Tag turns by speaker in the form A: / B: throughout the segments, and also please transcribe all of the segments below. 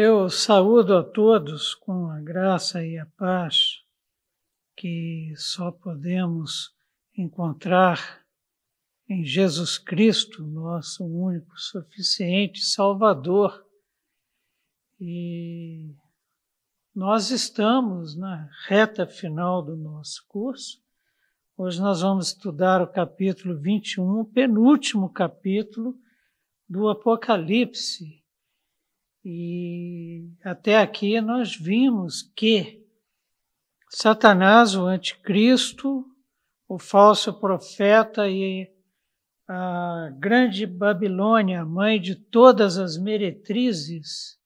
A: Eu saúdo a todos com a graça e a paz que só podemos encontrar em Jesus Cristo, nosso único, suficiente Salvador. E nós estamos na reta final do nosso curso. Hoje nós vamos estudar o capítulo 21, o penúltimo capítulo do Apocalipse. E até aqui nós vimos que Satanás, o anticristo, o falso profeta e a grande Babilônia, mãe de todas as meretrizes,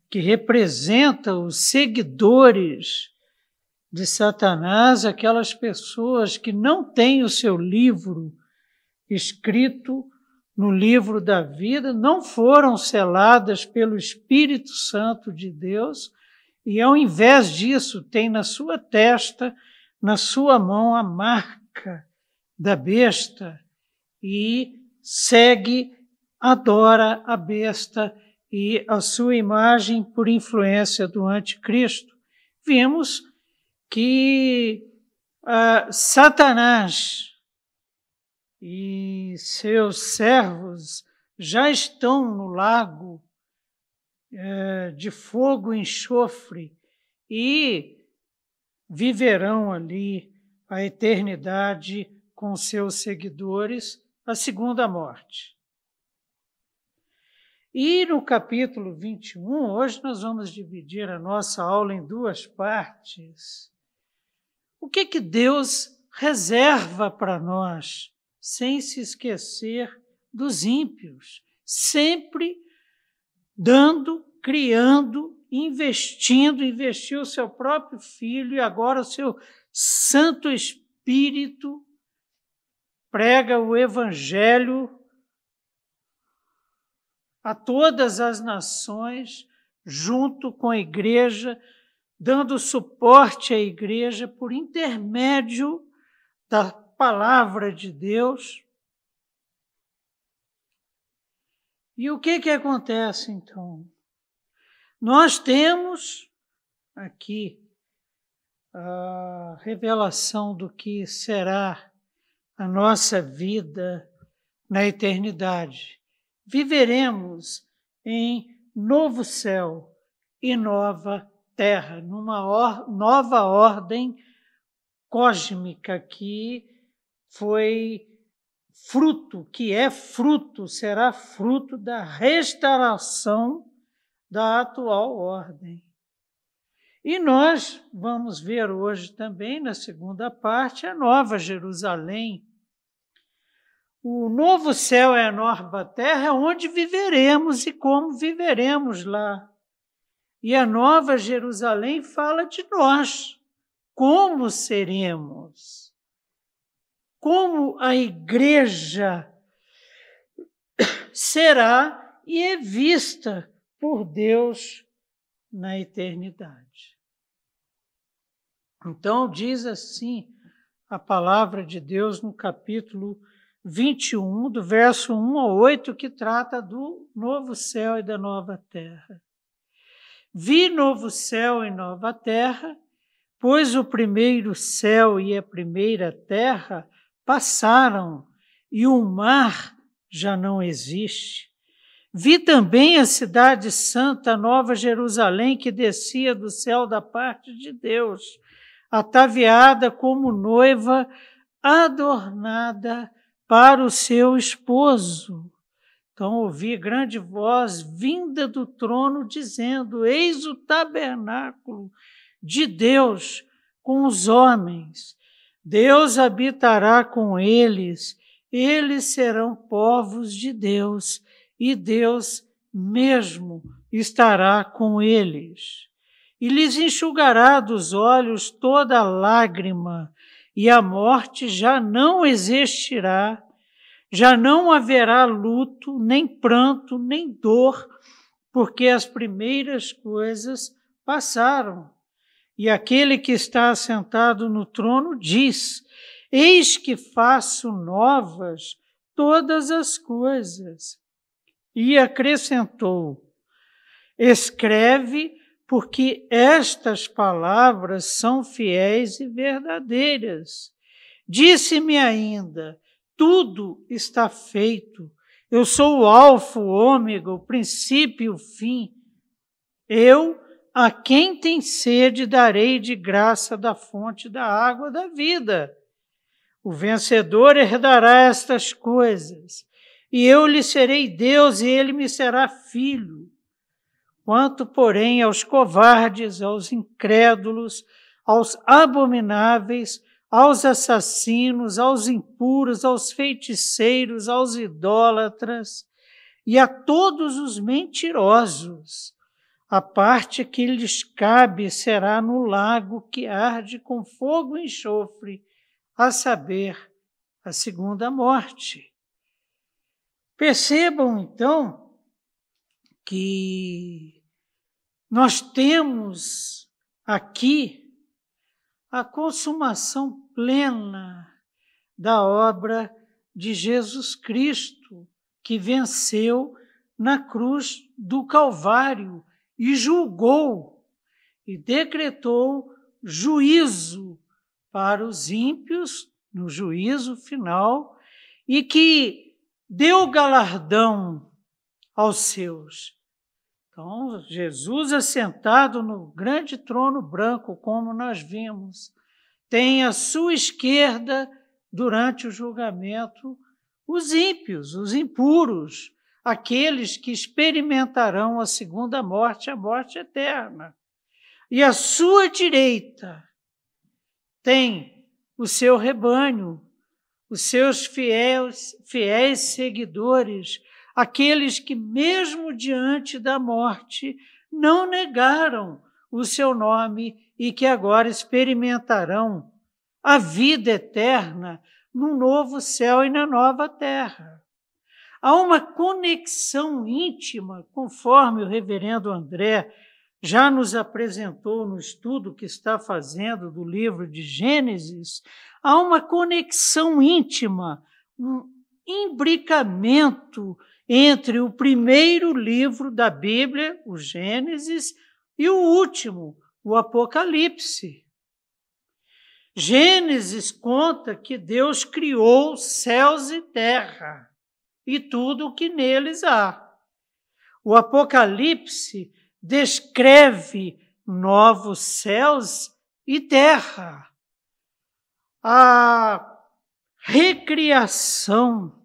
A: que representa os seguidores de Satanás, aquelas pessoas que não têm o seu livro escrito no livro da vida, não foram seladas pelo Espírito Santo de Deus, e ao invés disso tem na sua testa, na sua mão, a marca da besta, e segue, adora a besta e a sua imagem por influência do anticristo. Vimos que Satanás e seus servos já estão no lago de fogo e enxofre e viverão ali a eternidade com seus seguidores, a segunda morte. E no capítulo 21, hoje nós vamos dividir a nossa aula em duas partes. O que Deus reserva para nós, sem se esquecer dos ímpios, sempre dando, criando, investiu o seu próprio Filho e agora o seu Santo Espírito prega o Evangelho a todas as nações, junto com a igreja, dando suporte à igreja por intermédio da palavra de Deus. E o que acontece, então? Nós temos aqui a revelação do que será a nossa vida na eternidade. Viveremos em novo céu e nova terra, numa nova ordem cósmica que foi fruto, será fruto da restauração da atual ordem. E nós vamos ver hoje também, na segunda parte, a Nova Jerusalém. O novo céu é a nova terra, onde viveremos e como viveremos lá. E a Nova Jerusalém fala de nós, como seremos, como a igreja será e é vista por Deus na eternidade. Então, diz assim a palavra de Deus no capítulo 21, do verso 1 ao 8, que trata do novo céu e da nova terra. Vi novo céu e nova terra, pois o primeiro céu e a primeira terra passaram, e o mar já não existe. Vi também a cidade santa, a Nova Jerusalém, que descia do céu da parte de Deus, ataviada como noiva adornada para o seu esposo. Então ouvi grande voz vinda do trono dizendo: eis o tabernáculo de Deus com os homens. Deus habitará com eles, eles serão povos de Deus, e Deus mesmo estará com eles. E lhes enxugará dos olhos toda lágrima, e a morte já não existirá, já não haverá luto, nem pranto, nem dor, porque as primeiras coisas passaram. E aquele que está assentado no trono diz: eis que faço novas todas as coisas. e acrescentou: escreve, porque estas palavras são fiéis e verdadeiras. Disse-me ainda: tudo está feito. Eu sou o Alfa, o Ômega, o princípio e o fim. Eu, a quem tem sede, darei de graça da fonte da água da vida. O vencedor herdará estas coisas, e eu lhe serei Deus, e ele me será filho. Quanto, porém, aos covardes, aos incrédulos, aos abomináveis, aos assassinos, aos impuros, aos feiticeiros, aos idólatras e a todos os mentirosos, a parte que lhes cabe será no lago que arde com fogo e enxofre, a saber, a segunda morte. Percebam, então, que nós temos aqui a consumação plena da obra de Jesus Cristo, que venceu na cruz do Calvário e julgou e decretou juízo para os ímpios no juízo final e que deu galardão aos seus. Então, Jesus assentado no grande trono branco, como nós vimos, tem à sua esquerda, durante o julgamento, os ímpios, os impuros, aqueles que experimentarão a segunda morte, a morte eterna. E à sua direita tem o seu rebanho, os seus fiéis seguidores, aqueles que, mesmo diante da morte, não negaram o seu nome e que agora experimentarão a vida eterna no novo céu e na nova terra. Há uma conexão íntima, conforme o reverendo André já nos apresentou no estudo que está fazendo do livro de Gênesis, há uma conexão íntima, um imbricamento entre o primeiro livro da Bíblia, o Gênesis, e o último, o Apocalipse. Gênesis conta que Deus criou céus e terra e tudo o que neles há. O Apocalipse descreve novos céus e terra. A recriação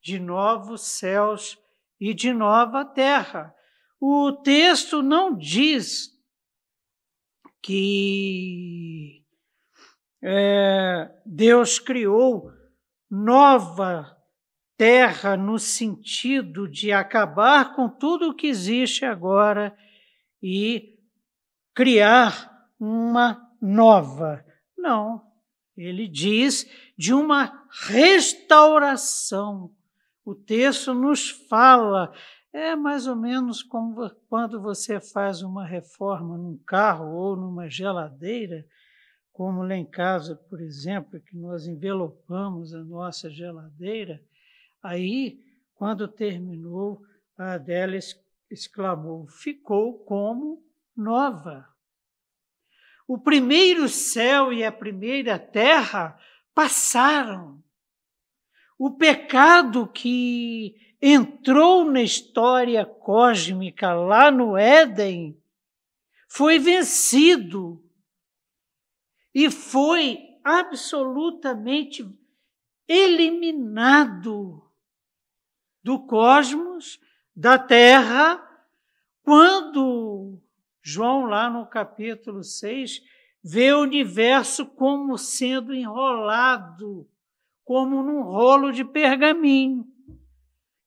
A: de novos céus e de nova terra. O texto não diz que Deus criou nova terra no sentido de acabar com tudo o que existe agora e criar uma nova. Não, ele diz de uma restauração. O texto nos fala, é mais ou menos como quando você faz uma reforma num carro ou numa geladeira, como lá em casa, por exemplo, que nós envelopamos a nossa geladeira. Aí, quando terminou, a Adélia exclamou: ficou como nova. O primeiro céu e a primeira terra passaram. O pecado que entrou na história cósmica lá no Éden foi vencido e foi absolutamente eliminado do cosmos, da Terra, quando João, lá no capítulo 6, vê o universo como sendo enrolado, como num rolo de pergaminho,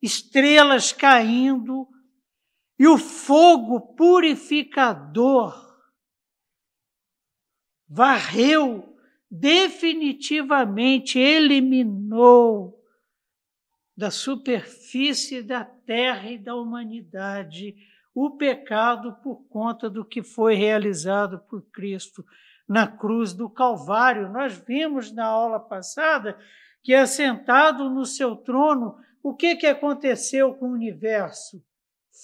A: estrelas caindo, e o fogo purificador varreu, definitivamente eliminou da superfície da terra e da humanidade o pecado por conta do que foi realizado por Cristo na cruz do Calvário. Nós vimos na aula passada que, assentado no seu trono, o que aconteceu com o universo?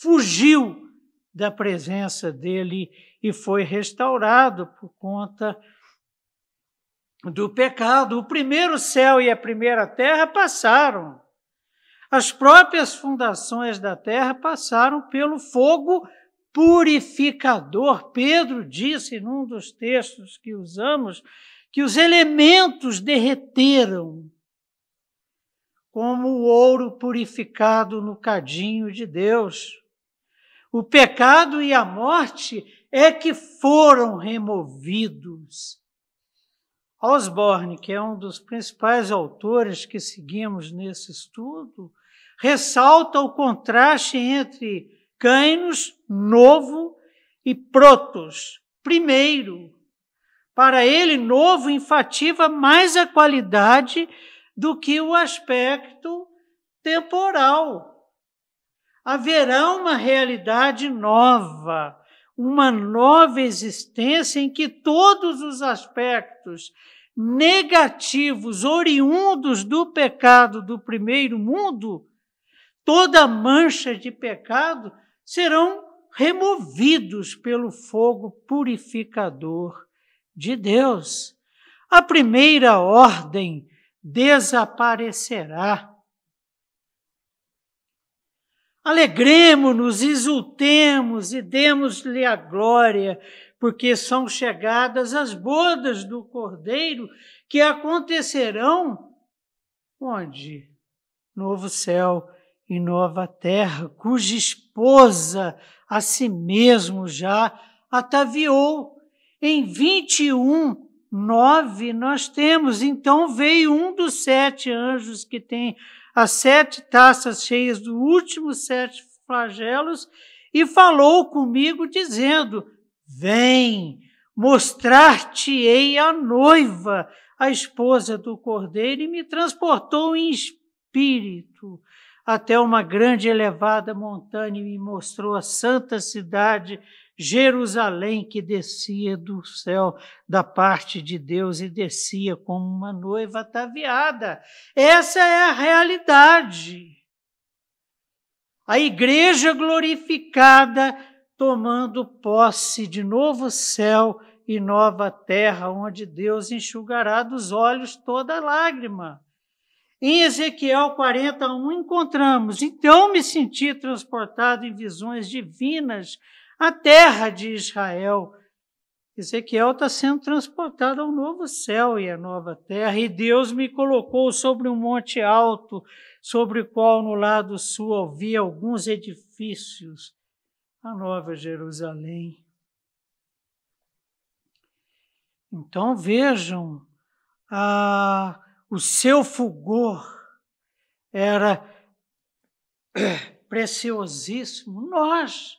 A: Fugiu da presença dele e foi restaurado por conta do pecado. O primeiro céu e a primeira terra passaram. As próprias fundações da terra passaram pelo fogo purificador. Pedro disse num dos textos que usamos que os elementos derreteram como o ouro purificado no cadinho de Deus. O pecado e a morte é que foram removidos. Osborne, que é um dos principais autores que seguimos nesse estudo, ressalta o contraste entre Kainos, novo, e Protos, primeiro. Para ele, novo enfatiza mais a qualidade do que o aspecto temporal. Haverá uma realidade nova, uma nova existência em que todos os aspectos negativos oriundos do pecado do primeiro mundo, toda mancha de pecado, serão removidos pelo fogo purificador de Deus. A primeira ordem desaparecerá. Alegremo-nos, exultemos e demos-lhe a glória, porque são chegadas as bodas do Cordeiro, que acontecerão onde? Novo céu e nova terra, cuja esposa a si mesmo já ataviou. Em 21:9 nós temos, então veio um dos 7 anjos que tem as 7 taças cheias dos últimos 7 flagelos e falou comigo dizendo: vem, mostrar-te-ei a noiva, a esposa do Cordeiro, e me transportou em espírito até uma grande e elevada montanha e me mostrou a santa cidade, Jerusalém, que descia do céu da parte de Deus e descia como uma noiva ataviada. Essa é a realidade. A igreja glorificada tomando posse de novo céu e nova terra, onde Deus enxugará dos olhos toda lágrima. Em Ezequiel 40:1 encontramos: então me senti transportado em visões divinas à terra de Israel. Ezequiel está sendo transportado ao novo céu e à nova terra, e Deus me colocou sobre um monte alto, sobre o qual no lado sul havia alguns edifícios, a nova Jerusalém. Então vejam, o seu fulgor era preciosíssimo. Nós,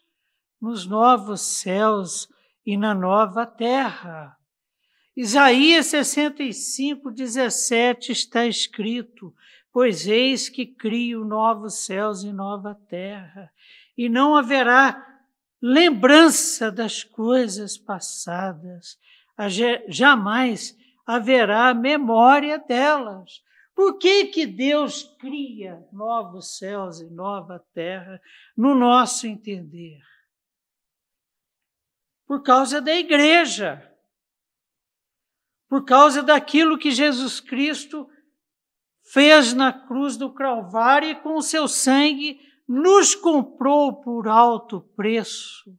A: nos novos céus e na nova terra. Isaías 65:17 está escrito: pois eis que crio novos céus e nova terra, e não haverá lembrança das coisas passadas, jamais haverá memória delas. Por que Deus cria novos céus e nova terra, no nosso entender? Por causa da igreja, por causa daquilo que Jesus Cristo fez na cruz do Calvário e com o seu sangue nos comprou por alto preço.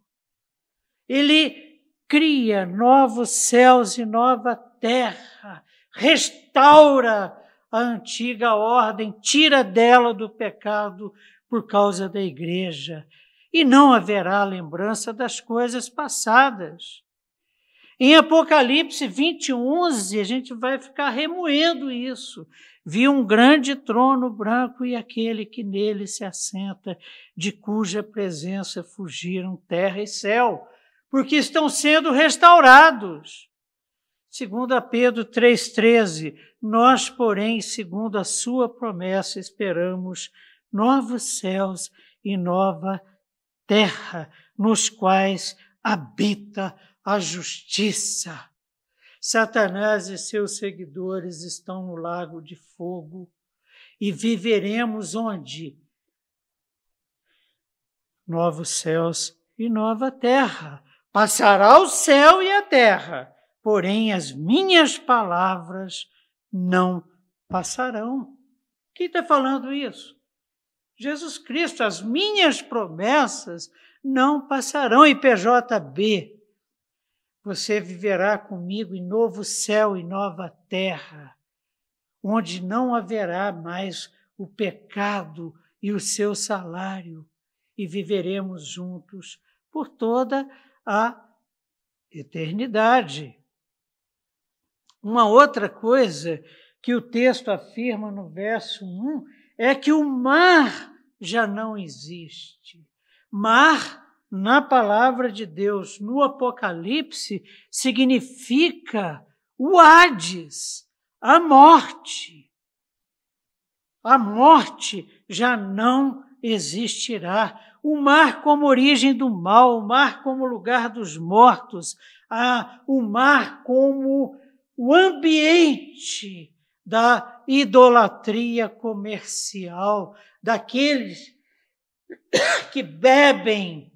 A: Ele cria novos céus e nova terra, restaura a antiga ordem, tira dela do pecado por causa da igreja, e não haverá lembrança das coisas passadas. Em Apocalipse 20:11, a gente vai ficar remoendo isso. Vi um grande trono branco e aquele que nele se assenta, de cuja presença fugiram terra e céu, porque estão sendo restaurados. 2 Pedro 3,13, nós, porém, segundo a sua promessa, esperamos novos céus e nova terra, nos quais habita a justiça. Satanás e seus seguidores estão no lago de fogo e viveremos onde? Novos céus e nova terra. Passará o céu e a terra, porém as minhas palavras não passarão. Quem está falando isso? Jesus Cristo, as minhas promessas não passarão. E PJB, você viverá comigo em novo céu e nova terra, onde não haverá mais o pecado e o seu salário, e viveremos juntos por toda a eternidade. Uma outra coisa que o texto afirma no verso 1 é que o mar já não existe. Mar, na palavra de Deus, no Apocalipse, significa o Hades, a morte. A morte já não existirá. O mar como origem do mal, o mar como lugar dos mortos, o mar como o ambiente da idolatria comercial, daqueles que bebem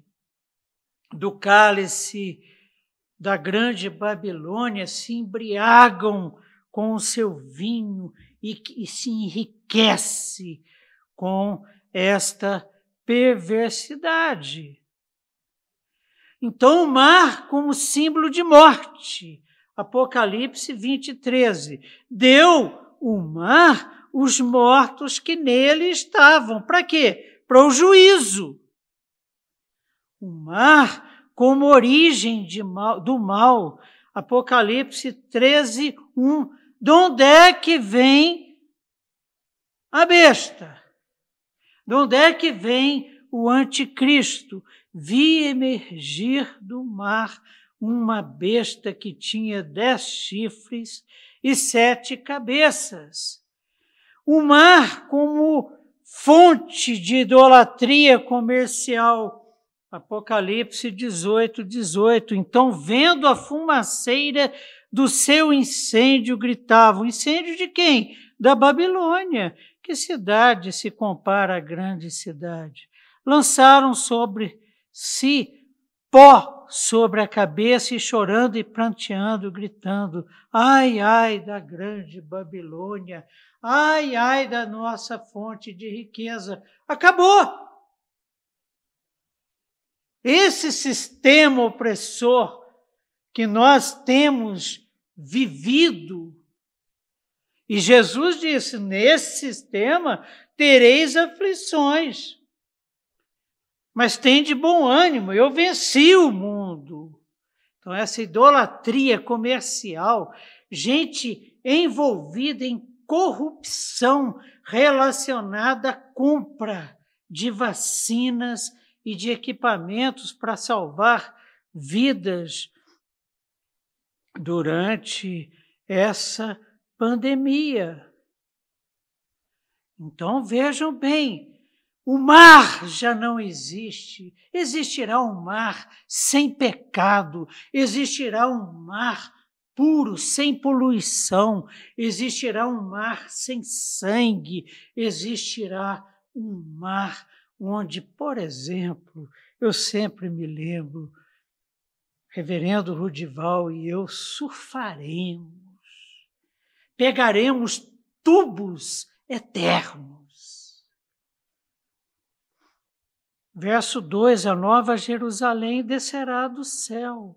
A: do cálice da grande Babilônia, se embriagam com o seu vinho e se enriquece com esta perversidade. Então, o mar como símbolo de morte. Apocalipse 20:13. Deu o mar os mortos que nele estavam. Para quê? Para o juízo. O mar como origem do mal. Apocalipse 13:1. De onde é que vem a besta? De onde é que vem o anticristo? Vi emergir do mar uma besta que tinha 10 chifres e 7 cabeças. O mar como fonte de idolatria comercial. Apocalipse 18:18. Então, vendo a fumaceira do seu incêndio, gritavam. Incêndio de quem? Da Babilônia. Que cidade se compara à grande cidade? Lançaram sobre si pó sobre a cabeça e chorando e pranteando, gritando, ai, ai da grande Babilônia, ai, ai da nossa fonte de riqueza. Acabou! Esse sistema opressor que nós temos vivido, e Jesus disse, nesse sistema tereis aflições, mas tem de bom ânimo, eu venci o mundo. Então, essa idolatria comercial, gente envolvida em corrupção relacionada à compra de vacinas e de equipamentos para salvar vidas durante essa pandemia. Então, vejam bem, o mar já não existe. Existirá um mar sem pecado, existirá um mar puro, sem poluição, existirá um mar sem sangue, existirá um mar onde, por exemplo, eu sempre me lembro, Reverendo Rudival e eu surfaremos, pegaremos tubos eternos. Verso 2, a nova Jerusalém descerá do céu.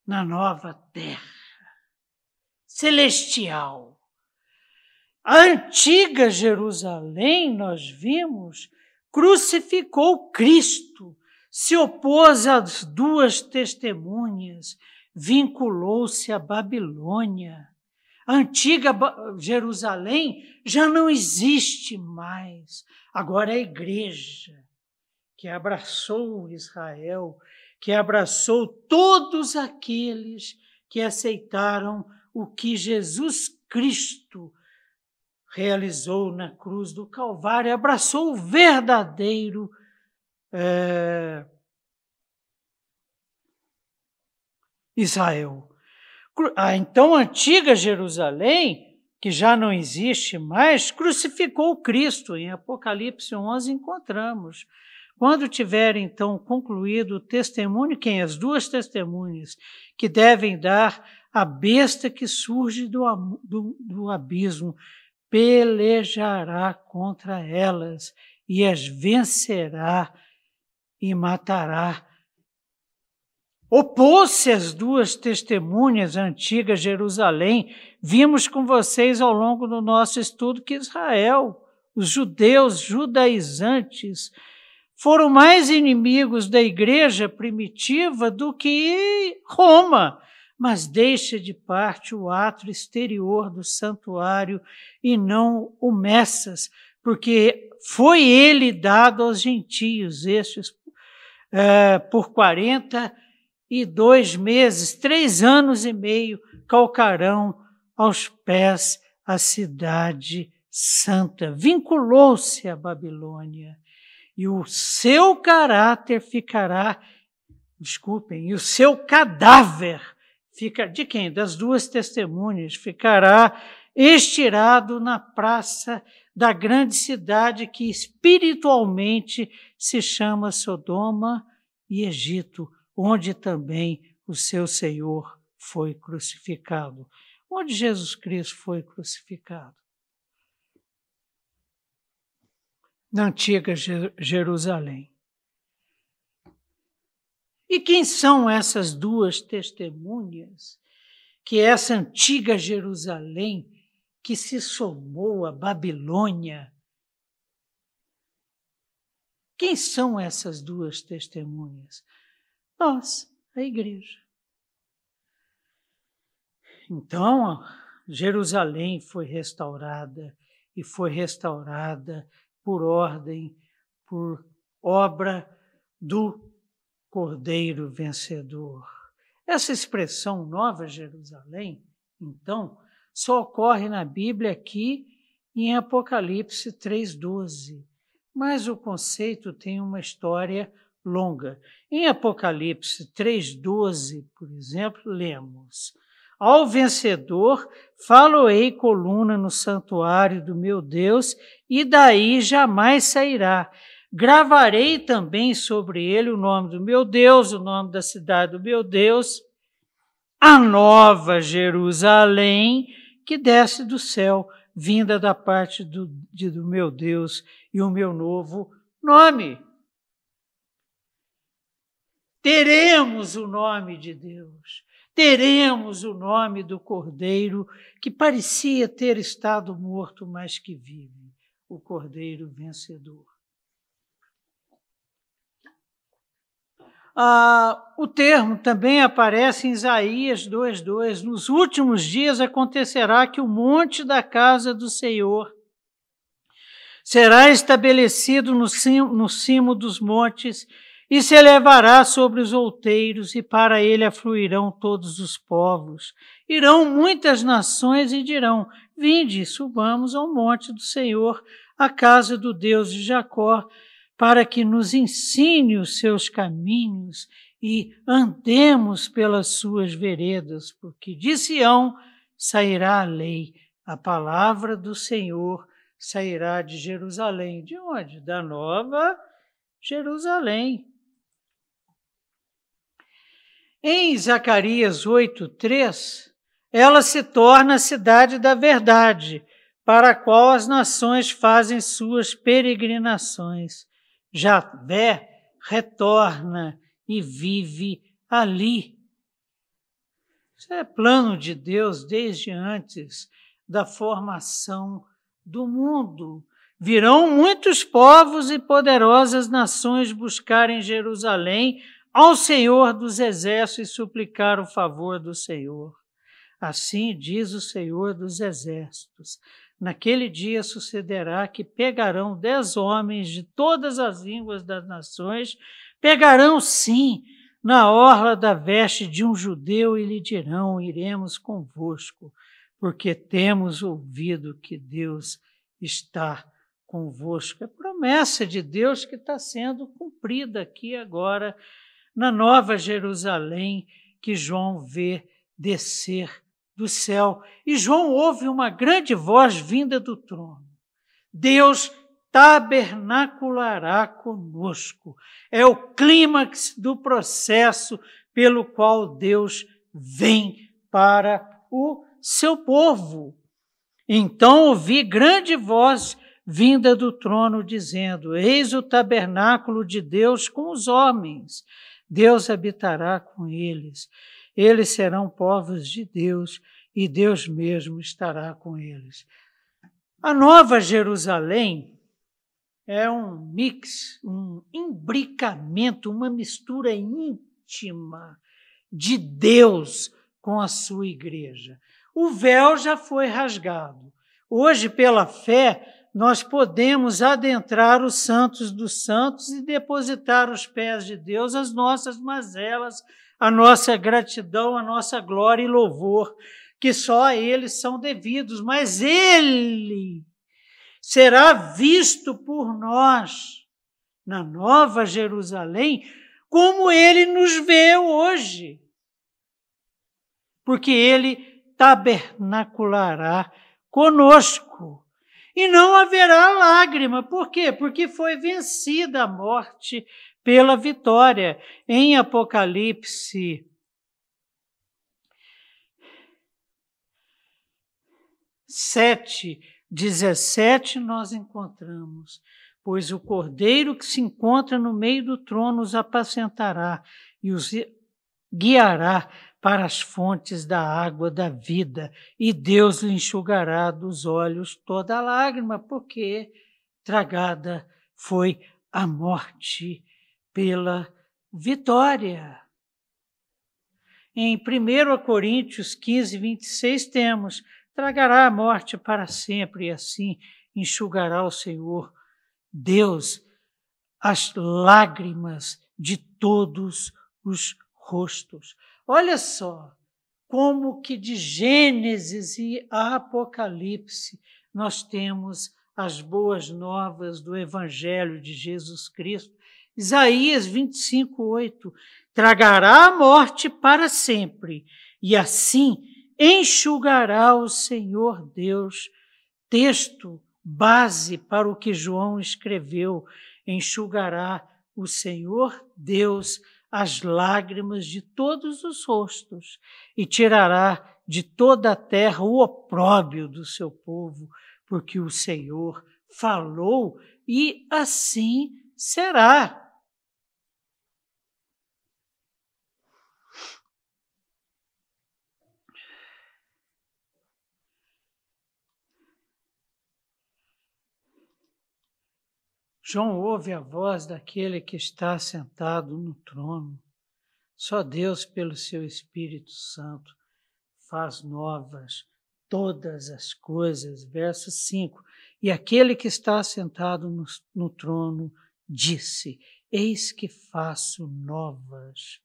A: Na nova terra, celestial. A antiga Jerusalém, nós vimos, crucificou Cristo, se opôs às 2 testemunhas, vinculou-se à Babilônia. A antiga Jerusalém já não existe mais. Agora é a igreja que abraçou Israel, que abraçou todos aqueles que aceitaram o que Jesus Cristo realizou na cruz do Calvário, abraçou o verdadeiro Israel. Então, a antiga Jerusalém, que já não existe mais, crucificou Cristo. Em Apocalipse 11 encontramos. Quando tiver, então, concluído o testemunho, quem? As duas testemunhas que devem dar a besta que surge do abismo, pelejará contra elas e as vencerá e matará. Opôs-se às duas testemunhas, a antiga Jerusalém. Vimos com vocês ao longo do nosso estudo que Israel, os judeus judaizantes, foram mais inimigos da igreja primitiva do que Roma, mas deixa de parte o átrio exterior do santuário e não o Messas, porque foi ele dado aos gentios, estes por 42 meses, 3 anos e meio, calcarão aos pés a cidade santa. Vinculou-se à Babilônia. E o seu caráter ficará, e o seu cadáver fica de quem? Das duas testemunhas, ficará estirado na praça da grande cidade que espiritualmente se chama Sodoma e Egito, onde também o seu Senhor foi crucificado. Onde Jesus Cristo foi crucificado? Na antiga Jerusalém. E quem são essas duas testemunhas que essa antiga Jerusalém que se somou à Babilônia? Quem são essas duas testemunhas? Nós, a igreja. Então, Jerusalém foi restaurada e foi restaurada por ordem, por obra do Cordeiro Vencedor. Essa expressão Nova Jerusalém, então, só ocorre na Bíblia aqui em Apocalipse 3:12, mas o conceito tem uma história longa. Em Apocalipse 3:12, por exemplo, lemos: ao vencedor falo-ei coluna no santuário do meu Deus, e daí jamais sairá. Gravarei também sobre ele o nome do meu Deus, o nome da cidade do meu Deus, a nova Jerusalém, que desce do céu, vinda da parte do meu Deus, e o meu novo nome. Teremos o nome de Deus. Teremos o nome do Cordeiro, que parecia ter estado morto, mas que vive, o Cordeiro Vencedor. O termo também aparece em Isaías 2:2. Nos últimos dias acontecerá que o monte da casa do Senhor será estabelecido no cimo dos montes, e se elevará sobre os outeiros, e para ele afluirão todos os povos. Irão muitas nações e dirão: vinde, subamos ao monte do Senhor, à casa do Deus de Jacó, para que nos ensine os seus caminhos e andemos pelas suas veredas, porque de Sião sairá a lei, a palavra do Senhor sairá de Jerusalém. De onde? Da Nova Jerusalém. Em Zacarias 8:3, ela se torna a cidade da verdade, para a qual as nações fazem suas peregrinações. Javé retorna e vive ali. Isso é plano de Deus desde antes da formação do mundo. Virão muitos povos e poderosas nações buscar em Jerusalém ao Senhor dos exércitos e suplicar o favor do Senhor. Assim diz o Senhor dos exércitos: naquele dia sucederá que pegarão 10 homens de todas as línguas das nações, pegarão sim na orla da veste de um judeu e lhe dirão: iremos convosco, porque temos ouvido que Deus está convosco. É promessa de Deus que está sendo cumprida aqui agora, na Nova Jerusalém, que João vê descer do céu. E João ouve uma grande voz vinda do trono. Deus tabernaculará conosco. É o clímax do processo pelo qual Deus vem para o seu povo. Então ouvi grande voz vinda do trono, dizendo: eis o tabernáculo de Deus com os homens. Deus habitará com eles. Eles serão povos de Deus, e Deus mesmo estará com eles. A Nova Jerusalém é um mix, um imbricamento, uma mistura íntima de Deus com a sua igreja. O véu já foi rasgado. Hoje, pela fé, nós podemos adentrar os santos dos santos e depositar aos pés de Deus as nossas mazelas, a nossa gratidão, a nossa glória e louvor, que só a Ele são devidos. Mas Ele será visto por nós na Nova Jerusalém como Ele nos vê hoje. Porque Ele tabernaculará conosco. E não haverá lágrima. Por quê? Porque foi vencida a morte pela vitória. Em Apocalipse 7:17, nós encontramos: pois o Cordeiro que se encontra no meio do trono os apacentará e os guiará para as fontes da água da vida, e Deus lhe enxugará dos olhos toda lágrima, porque tragada foi a morte pela vitória. Em 1 Coríntios 15:26 temos: tragará a morte para sempre, e assim enxugará o Senhor Deus as lágrimas de todos os rostos. Olha só como que de Gênesis e Apocalipse nós temos as boas novas do Evangelho de Jesus Cristo. Isaías 25:8, tragará a morte para sempre, e assim enxugará o Senhor Deus. Texto base para o que João escreveu: enxugará o Senhor Deus as lágrimas de todos os rostos e tirará de toda a terra o opróbrio do seu povo, porque o Senhor falou e assim será. João ouve a voz daquele que está sentado no trono. Só Deus, pelo seu Espírito Santo, faz novas todas as coisas. Verso 5. E aquele que está sentado no trono disse: eis que faço novas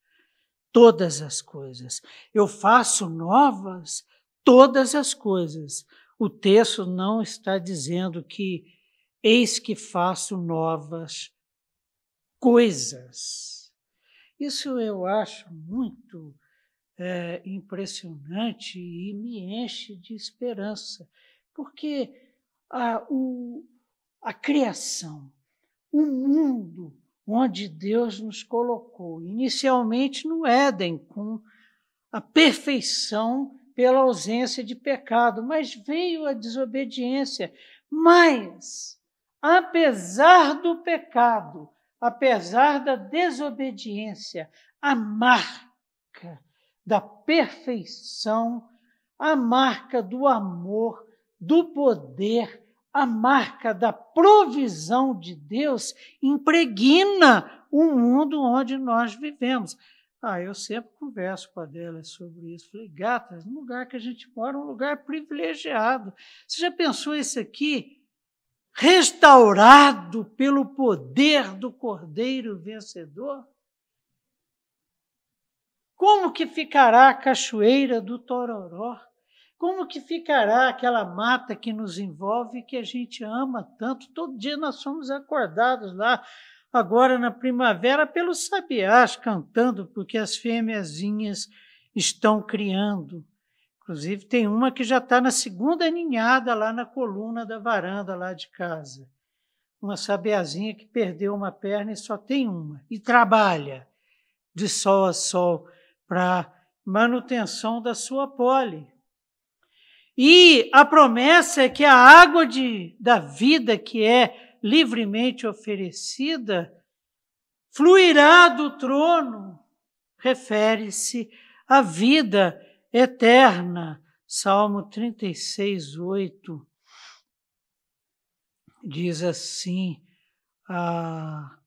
A: todas as coisas. Eu faço novas todas as coisas. O texto não está dizendo que eis que faço novas coisas. Isso eu acho muito impressionante e me enche de esperança, porque a criação, o mundo onde Deus nos colocou, inicialmente no Éden, com a perfeição pela ausência de pecado, mas veio a desobediência. Mas apesar do pecado, apesar da desobediência, a marca da perfeição, a marca do amor, do poder, a marca da provisão de Deus impregna o mundo onde nós vivemos. Eu sempre converso com a Adélia sobre isso. Falei: gata, no lugar que a gente mora é um lugar privilegiado. Você já pensou isso aqui? Restaurado pelo poder do Cordeiro vencedor? Como que ficará a cachoeira do Tororó? Como que ficará aquela mata que nos envolve e que a gente ama tanto? Todo dia nós somos acordados lá, agora na primavera, pelos sabiás cantando, porque as fêmeazinhas estão criando. Inclusive, tem uma que já está na segunda ninhada lá na coluna da varanda lá de casa. Uma sabiazinha que perdeu uma perna e só tem uma. E trabalha de sol a sol para manutenção da sua prole. E a promessa é que a água da vida que é livremente oferecida fluirá do trono. Refere-se à vida eterna. Salmo 36, 8 diz assim, a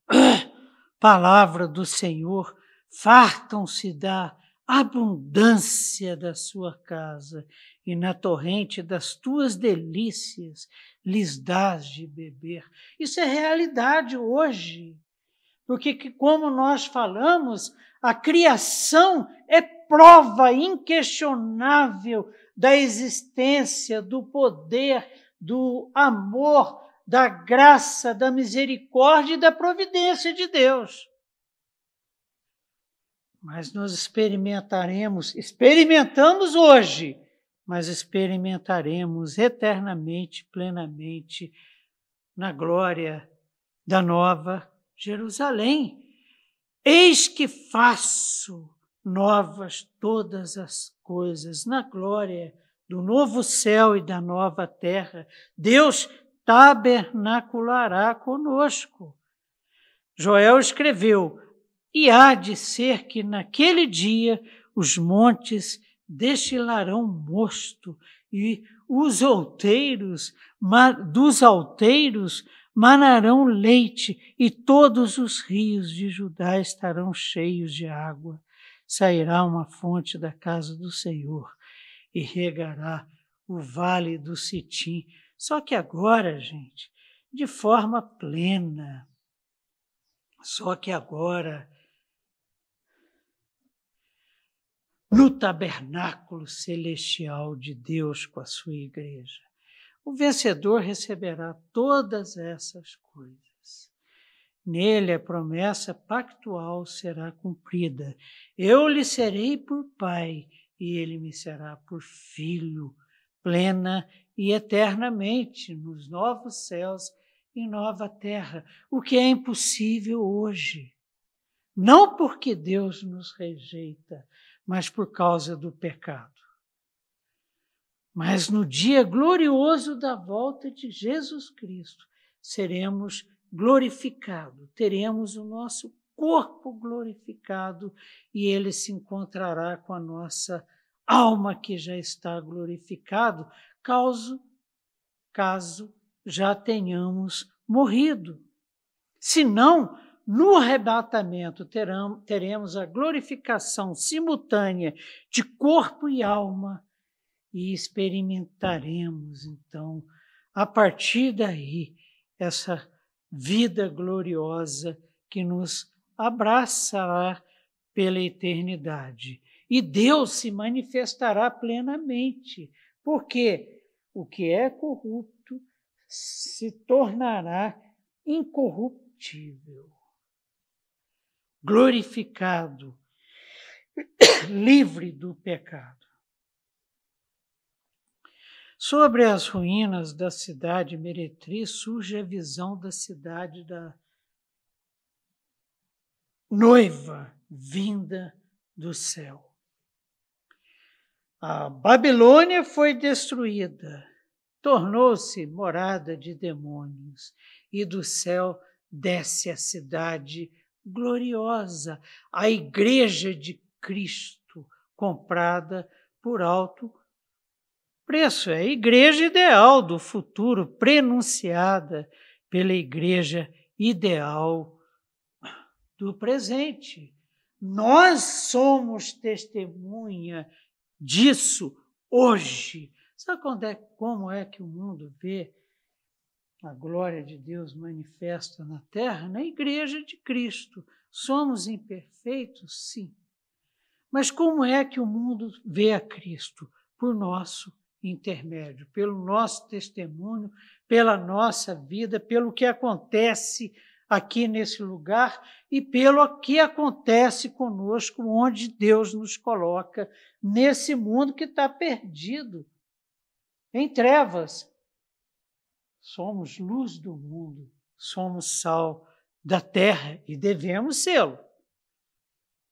A: palavra do Senhor: fartam-se da abundância da sua casa, e na torrente das tuas delícias lhes dás de beber. Isso é realidade hoje, porque, como nós falamos, a criação é prova inquestionável da existência, do poder, do amor, da graça, da misericórdia e da providência de Deus. Mas nós experimentamos hoje, mas experimentaremos eternamente, plenamente, na glória da Nova Jerusalém. Eis que faço novas todas as coisas. Na glória do novo céu e da nova terra, Deus tabernaculará conosco. Joel escreveu: e há de ser que naquele dia os montes destilarão mosto e os outeiros dos outeiros manarão leite, e todos os rios de Judá estarão cheios de água. Sairá uma fonte da casa do Senhor e regará o vale do Sitim. Só que agora, gente, de forma plena. Só que agora, no tabernáculo celestial de Deus com a sua igreja, o vencedor receberá todas essas coisas. Nele a promessa pactual será cumprida. Eu lhe serei por pai e ele me será por filho, plena e eternamente, nos novos céus e nova terra, o que é impossível hoje. Não porque Deus nos rejeita, mas por causa do pecado. Mas no dia glorioso da volta de Jesus Cristo, seremos glorificados, teremos o nosso corpo glorificado e ele se encontrará com a nossa alma que já está glorificado, caso já tenhamos morrido. Senão, no arrebatamento, teremos a glorificação simultânea de corpo e alma e experimentaremos, então, a partir daí, essa vida gloriosa que nos abraçará pela eternidade. E Deus se manifestará plenamente, porque o que é corrupto se tornará incorruptível, glorificado, livre do pecado. Sobre as ruínas da cidade meretriz surge a visão da cidade da noiva vinda do céu. A Babilônia foi destruída, tornou-se morada de demônios, e do céu desce a cidade gloriosa, a igreja de Cristo, comprada por alto preço. É a igreja ideal do futuro, prenunciada pela igreja ideal do presente. Nós somos testemunha disso hoje. Sabe como é que o mundo vê a glória de Deus manifesta na terra? Na igreja de Cristo. Somos imperfeitos? Sim. Mas como é que o mundo vê a Cristo? Por nosso intermédio, pelo nosso testemunho, pela nossa vida, pelo que acontece aqui nesse lugar e pelo que acontece conosco, onde Deus nos coloca nesse mundo que está perdido, em trevas. Somos luz do mundo, somos sal da terra e devemos sê-lo.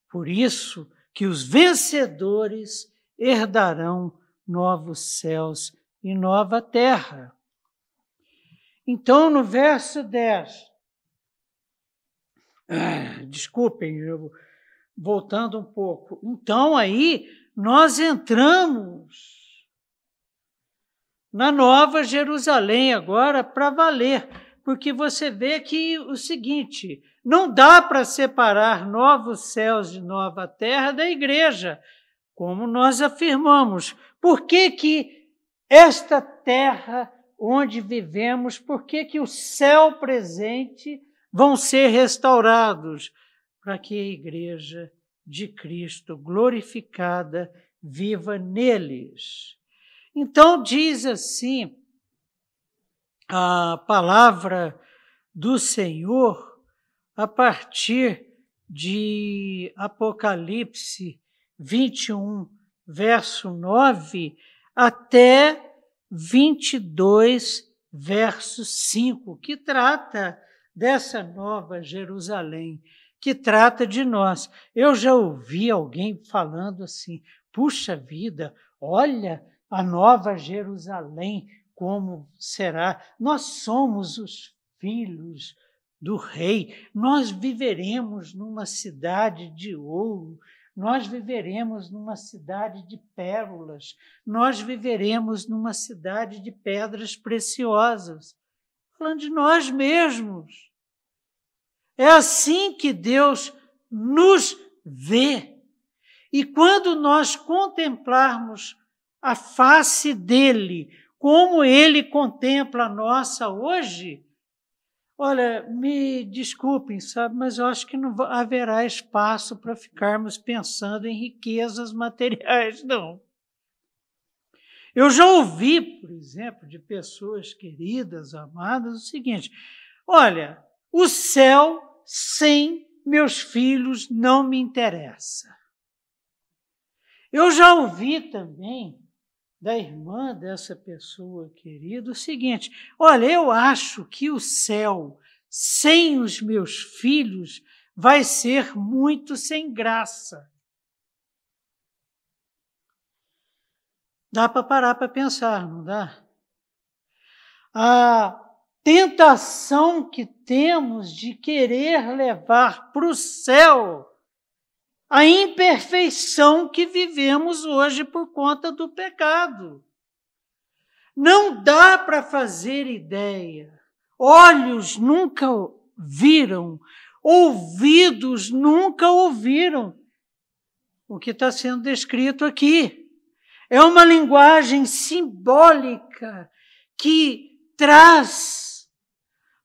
A: Por isso que os vencedores herdarão novos céus e nova terra. Então, no verso 10, desculpem, voltando um pouco. Então, aí, nós entramos na Nova Jerusalém agora para valer, porque você vê que o seguinte, não dá para separar novos céus de nova terra da igreja, como nós afirmamos. Por que esta terra onde vivemos, por que o céu presente vão ser restaurados? Para que a igreja de Cristo glorificada viva neles. Então diz assim a palavra do Senhor a partir de Apocalipse 21, verso 9, até 22, verso 5, que trata dessa nova Jerusalém, que trata de nós. Eu já ouvi alguém falando assim, puxa vida, olha a nova Jerusalém, como será? Nós somos os filhos do rei, nós viveremos numa cidade de ouro, nós viveremos numa cidade de pérolas, nós viveremos numa cidade de pedras preciosas. Falando de nós mesmos. É assim que Deus nos vê. E quando nós contemplarmos a face dele, como ele contempla a nossa hoje, olha, me desculpem, sabe, mas eu acho que não haverá espaço para ficarmos pensando em riquezas materiais, não. Eu já ouvi, por exemplo, de pessoas queridas, amadas, o seguinte, olha, o céu sem meus filhos não me interessa. Eu já ouvi também da irmã dessa pessoa querida o seguinte, olha, eu acho que o céu sem os meus filhos vai ser muito sem graça. Dá para parar para pensar, não dá? A tentação que temos de querer levar para o céu a imperfeição que vivemos hoje por conta do pecado. Não dá para fazer ideia. Olhos nunca viram, ouvidos nunca ouviram o que está sendo descrito aqui. É uma linguagem simbólica que traz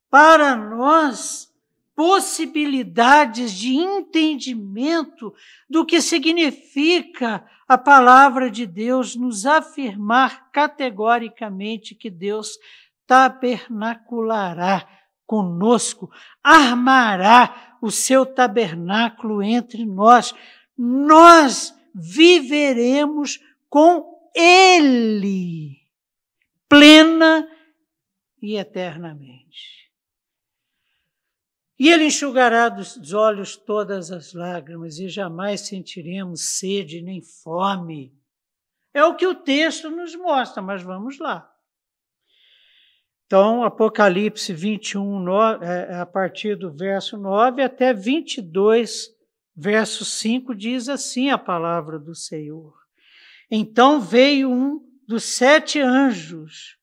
A: para nós possibilidades de entendimento do que significa a palavra de Deus nos afirmar categoricamente que Deus tabernaculará conosco, armará o seu tabernáculo entre nós. Nós viveremos com Ele, plena e eternamente. E Ele enxugará dos olhos todas as lágrimas e jamais sentiremos sede nem fome. É o que o texto nos mostra, mas vamos lá. Então, Apocalipse 21, a partir do verso 9 até 22, verso 5, diz assim a palavra do Senhor. Então veio um dos 7 anjos,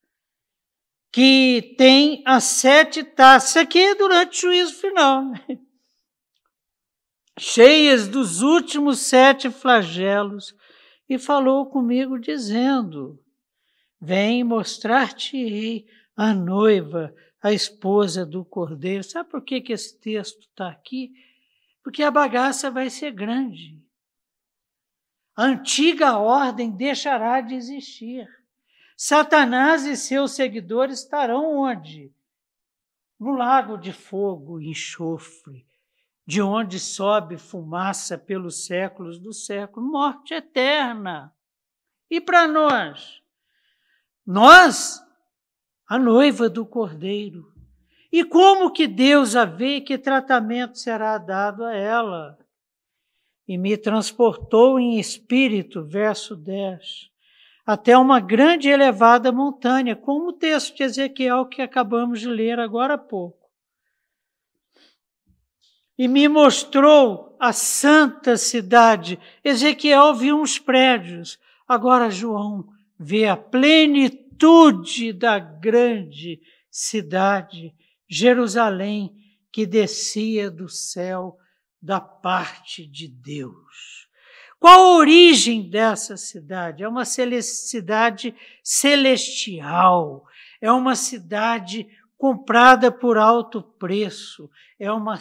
A: que tem as 7 taças, aqui é durante o juízo final, cheias dos últimos 7 flagelos, e falou comigo dizendo, vem mostrar-te-ei a noiva, a esposa do Cordeiro. Sabe por que esse texto está aqui? Porque a bagaça vai ser grande. A antiga ordem deixará de existir. Satanás e seus seguidores estarão onde? no lago de fogo e enxofre, de onde sobe fumaça pelos séculos do século, morte eterna. E para nós? Nós, a noiva do Cordeiro. E como que Deus a vê e que tratamento será dado a ela? E me transportou em espírito, verso 10, até uma grande e elevada montanha, como o texto de Ezequiel que acabamos de ler agora há pouco. E me mostrou a santa cidade. Ezequiel viu uns prédios. Agora João vê a plenitude da grande cidade, Jerusalém, que descia do céu da parte de Deus. Qual a origem dessa cidade? É uma cidade celestial, é uma cidade comprada por alto preço, é uma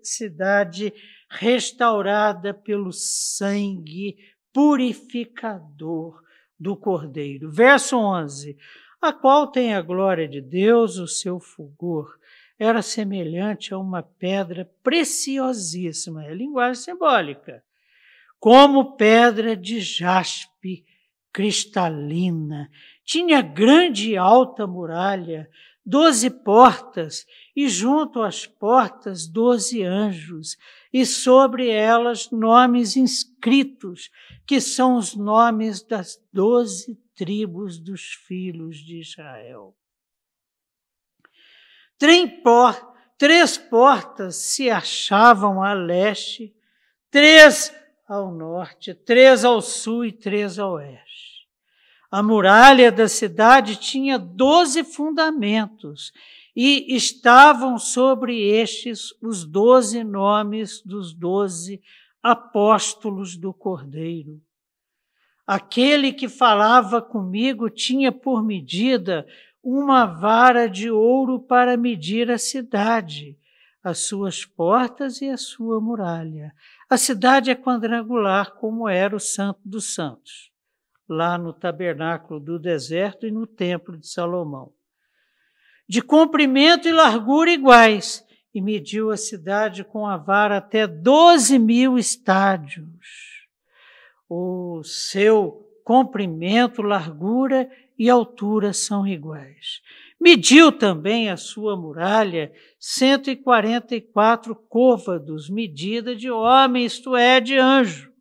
A: cidade restaurada pelo sangue purificador do Cordeiro. Verso 11, a qual tem a glória de Deus, o seu fulgor era semelhante a uma pedra preciosíssima, é linguagem simbólica, como pedra de jaspe cristalina. Tinha grande e alta muralha, 12 portas, e junto às portas 12 anjos, e sobre elas nomes inscritos, que são os nomes das 12 tribos dos filhos de Israel. 3 portas se achavam a leste, 3 ao norte, 3 ao sul e 3 ao oeste. A muralha da cidade tinha 12 fundamentos e estavam sobre estes os 12 nomes dos 12 apóstolos do Cordeiro. Aquele que falava comigo tinha por medida uma vara de ouro para medir a cidade, as suas portas e a sua muralha. A cidade é quadrangular, como era o Santo dos Santos, lá no tabernáculo do deserto e no templo de Salomão. De comprimento e largura iguais, e mediu a cidade com a vara até 12.000 estádios. O seu comprimento, largura e altura são iguais. Mediu também a sua muralha 144 côvados, medida de homem, isto é, de anjo.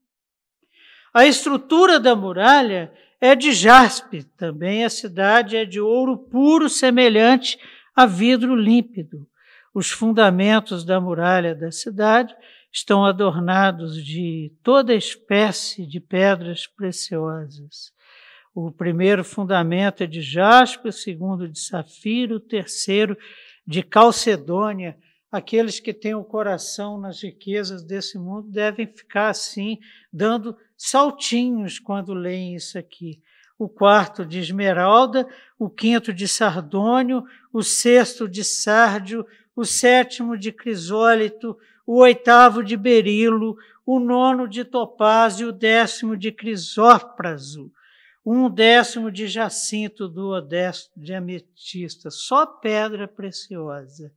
A: A estrutura da muralha é de jaspe, também a cidade é de ouro puro, semelhante a vidro límpido. Os fundamentos da muralha da cidade estão adornados de toda espécie de pedras preciosas. O primeiro fundamento é de jaspe, o segundo de safiro, o terceiro de calcedônia. Aqueles que têm o coração nas riquezas desse mundo devem ficar assim, dando saltinhos quando leem isso aqui. O quarto de esmeralda, o quinto de sardônio, o sexto de sárdio, o sétimo de crisólito, o oitavo de berilo, o nono de topázio, o 10º de crisópraso, um 10º de jacinto, o 12º de ametista, só pedra preciosa.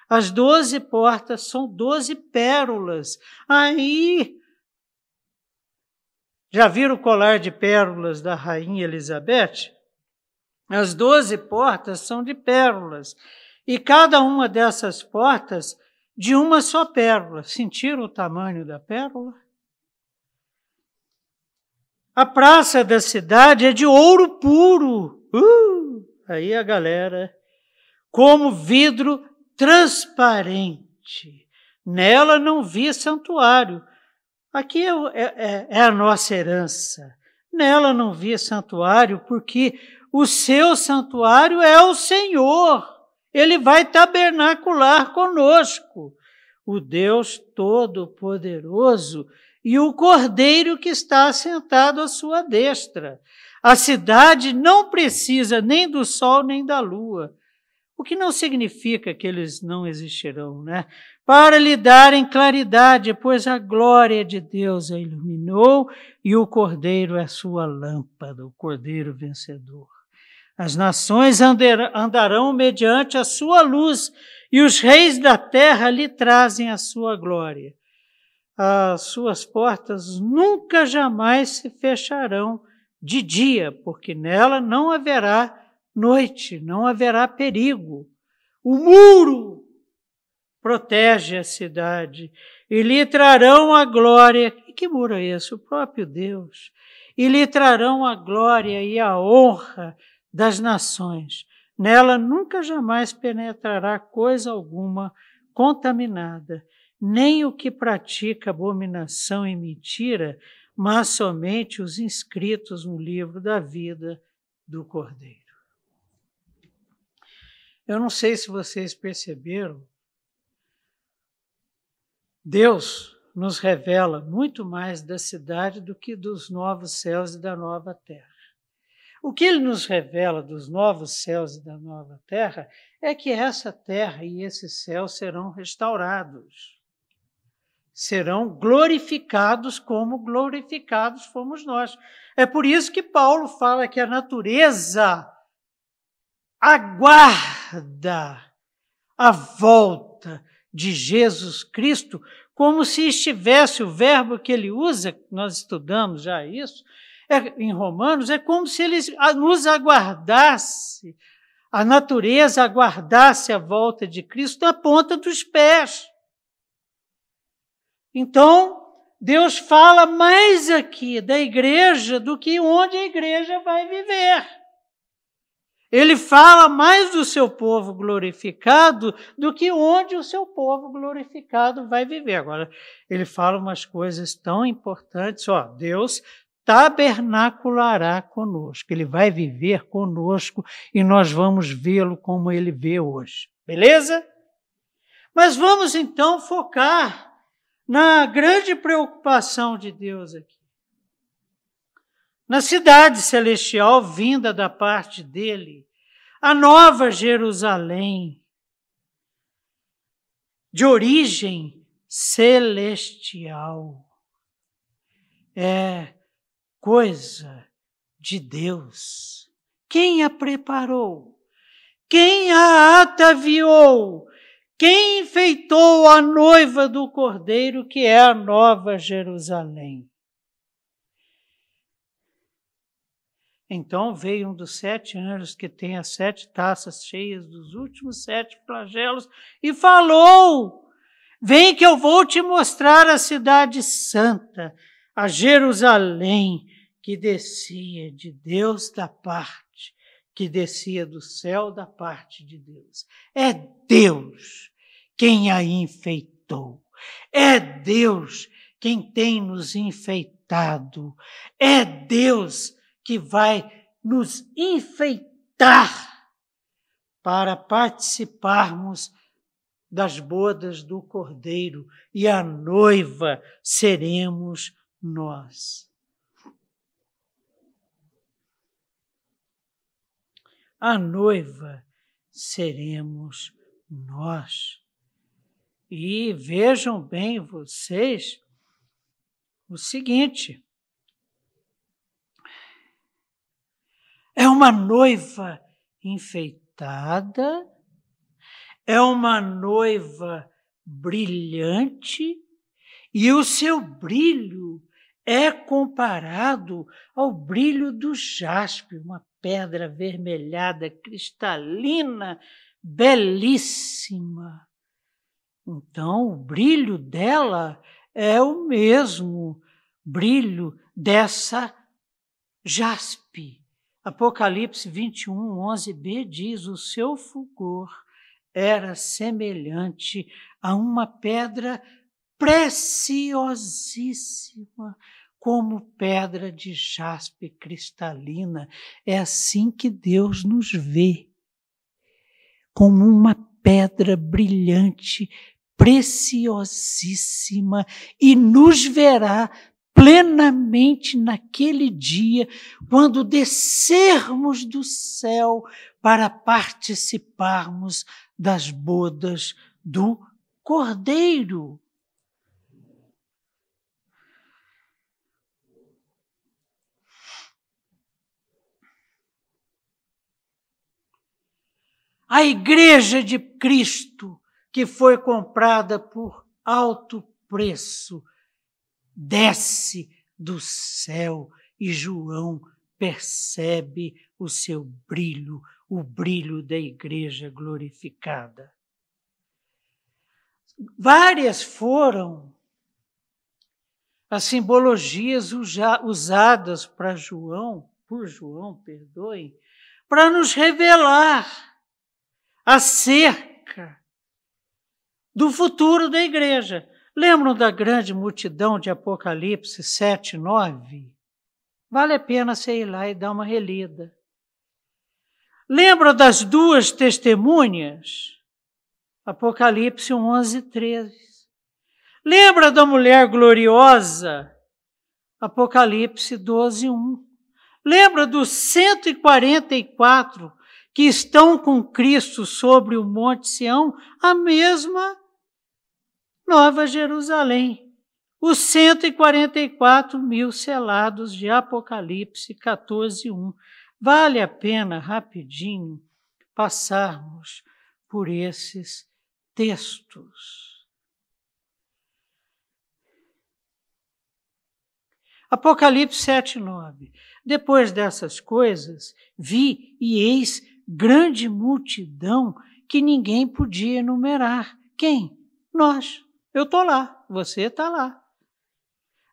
A: As 12 portas são 12 pérolas. Aí, já viram o colar de pérolas da rainha Elizabeth? As 12 portas são de pérolas. E cada uma dessas portas de uma só pérola. Sentiram o tamanho da pérola? A praça da cidade é de ouro puro. Aí a galera, como vidro transparente. Nela não vi santuário. Aqui é a nossa herança. Nela não vi santuário, porque o seu santuário é o Senhor. Ele vai tabernacular conosco. O Deus Todo-Poderoso e o Cordeiro que está sentado à sua destra. A cidade não precisa nem do sol nem da lua, o que não significa que eles não existirão, né? Para lhe darem claridade, pois a glória de Deus a iluminou e o Cordeiro é sua lâmpada, o Cordeiro vencedor. As nações andarão mediante a sua luz, e os reis da terra lhe trazem a sua glória. As suas portas nunca jamais se fecharão de dia, porque nela não haverá noite, não haverá perigo. O muro protege a cidade, e lhe trarão a glória. E que muro é esse? O próprio Deus. E lhe trarão a glória e a honra das nações. Nela nunca jamais penetrará coisa alguma contaminada, nem o que pratica abominação e mentira, mas somente os inscritos no livro da vida do Cordeiro. Eu não sei se vocês perceberam, Deus nos revela muito mais da cidade do que dos novos céus e da nova terra. O que ele nos revela dos novos céus e da nova terra é que essa terra e esse céu serão restaurados. Serão glorificados como glorificados fomos nós. É por isso que Paulo fala que a natureza aguarda a volta de Jesus Cristo, como se estivesse, o verbo que ele usa, nós estudamos já isso, em Romanos, é como se ele nos aguardasse, a natureza aguardasse a volta de Cristo na ponta dos pés. Então, Deus fala mais aqui da igreja do que onde a igreja vai viver. Ele fala mais do seu povo glorificado do que onde o seu povo glorificado vai viver. Agora, ele fala umas coisas tão importantes. Deus tabernaculará conosco. Ele vai viver conosco e nós vamos vê-lo como ele vê hoje. Beleza? Mas vamos então focar na grande preocupação de Deus aqui. Na cidade celestial vinda da parte dele, a nova Jerusalém, de origem celestial, é coisa de Deus. Quem a preparou? Quem a ataviou? Quem enfeitou a noiva do Cordeiro, que é a nova Jerusalém? Então veio um dos 7 anjos que tem as 7 taças cheias dos últimos 7 flagelos e falou: vem que eu vou te mostrar a cidade santa, a Jerusalém, que descia de Deus da parte, que descia do céu da parte de Deus. É Deus quem a enfeitou. É Deus quem tem nos enfeitado. É Deus que vai nos enfeitar para participarmos das bodas do Cordeiro, e a noiva seremos nós. A noiva seremos nós. E vejam bem vocês o seguinte: é uma noiva enfeitada, é uma noiva brilhante, e o seu brilho é comparado ao brilho do jaspe, uma pedra avermelhada, cristalina, belíssima. Então, o brilho dela é o mesmo brilho dessa jaspe. Apocalipse 21, 11b diz: o seu fulgor era semelhante a uma pedra preciosíssima, como pedra de jaspe cristalina. É assim que Deus nos vê, como uma pedra brilhante, preciosíssima, e nos verá plenamente naquele dia, quando descermos do céu para participarmos das bodas do Cordeiro. A igreja de Cristo, que foi comprada por alto preço, desce do céu e João percebe o seu brilho, o brilho da igreja glorificada. Várias foram as simbologias usadas por João, para nos revelar acerca do futuro da igreja. Lembram da grande multidão de Apocalipse 7, 9? Vale a pena você ir lá e dar uma relida. Lembram das duas testemunhas? Apocalipse 11, 13. Lembra da mulher gloriosa? Apocalipse 12, 1. Lembra dos 144 que estão com Cristo sobre o Monte Sião? A mesma Nova Jerusalém. Os 144.000 selados de Apocalipse 14, 1. Vale a pena, rapidinho, passarmos por esses textos. Apocalipse 7, 9. Depois dessas coisas, vi e eis grande multidão que ninguém podia enumerar. Quem? Nós. Eu estou lá, você está lá.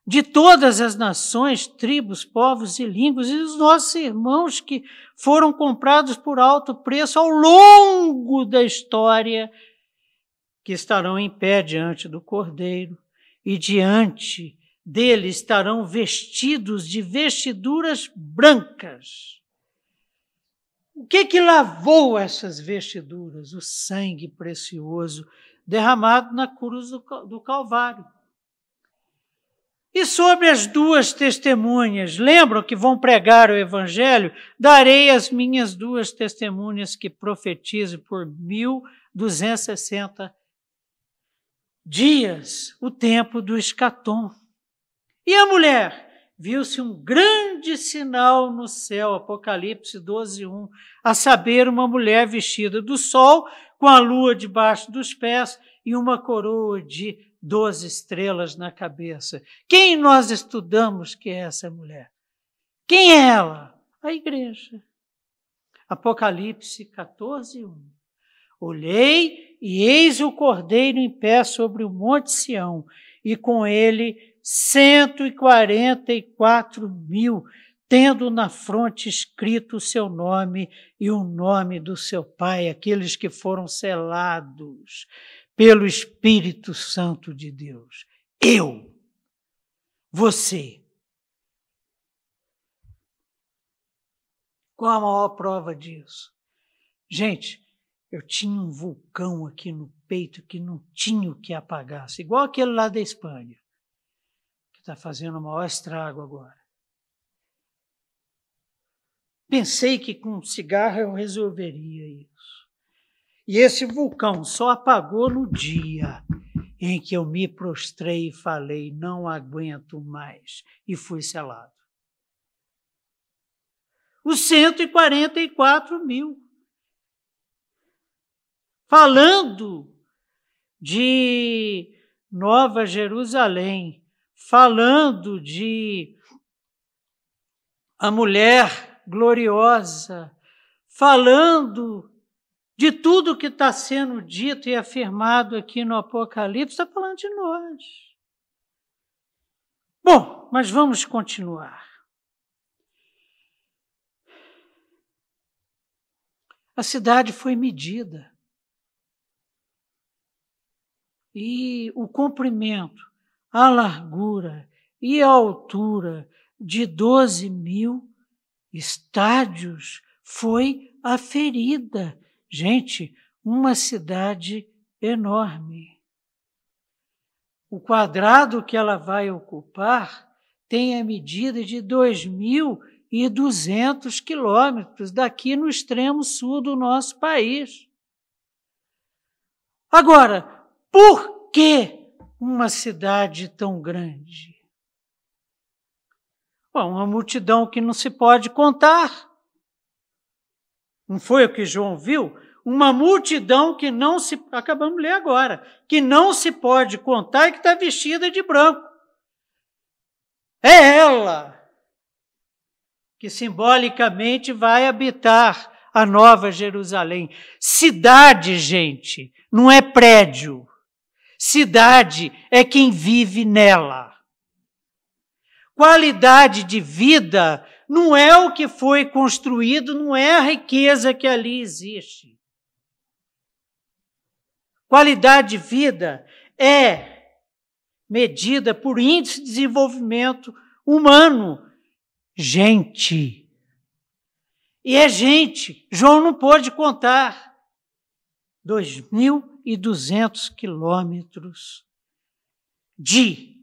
A: De todas as nações, tribos, povos e línguas, e os nossos irmãos que foram comprados por alto preço ao longo da história, que estarão em pé diante do Cordeiro, e diante dele estarão vestidos de vestiduras brancas. O que lavou essas vestiduras? O sangue precioso derramado na cruz do Calvário. E sobre as duas testemunhas, lembram que vão pregar o Evangelho? Darei as minhas duas testemunhas que profetizem por 1260 dias, o tempo do escatom. E a mulher? Viu-se um grande sinal no céu, Apocalipse 12, 1, a saber, uma mulher vestida do sol, com a lua debaixo dos pés e uma coroa de 12 estrelas na cabeça. Quem nós estudamos que é essa mulher? Quem é ela? A igreja. Apocalipse 14, 1. Olhei e eis o Cordeiro em pé sobre o monte Sião, e com ele 144.000, tendo na fronte escrito o seu nome e o nome do seu Pai, aqueles que foram selados pelo Espírito Santo de Deus. Eu, você. Qual a maior prova disso? Gente, eu tinha um vulcão aqui no peito que não tinha o que apagasse, igual aquele lá da Espanha, que está fazendo o maior estrago agora. Pensei que com um cigarro eu resolveria isso. E esse vulcão só apagou no dia em que eu me prostrei e falei, não aguento mais, e fui selado. Os 144.000. Falando de Nova Jerusalém, falando de a mulher gloriosa, falando de tudo que está sendo dito e afirmado aqui no Apocalipse, está falando de nós. Bom, mas vamos continuar. A cidade foi medida. E o comprimento, a largura e a altura de 12.000 estádios foi aferida. Gente, uma cidade enorme. O quadrado que ela vai ocupar tem a medida de 2.200 quilômetros daqui no extremo sul do nosso país. Agora, por que uma cidade tão grande? Bom, uma multidão que não se pode contar. Não foi o que João viu? uma multidão que não se, acabamos de ler agora, que não se pode contar e que está vestida de branco. É ela que simbolicamente vai habitar a Nova Jerusalém. Cidade, gente, não é prédio. Cidade é quem vive nela. Qualidade de vida não é o que foi construído, não é a riqueza que ali existe. Qualidade de vida é medida por índice de desenvolvimento humano. Gente. E é gente. João não pôde contar. 2.200 quilômetros de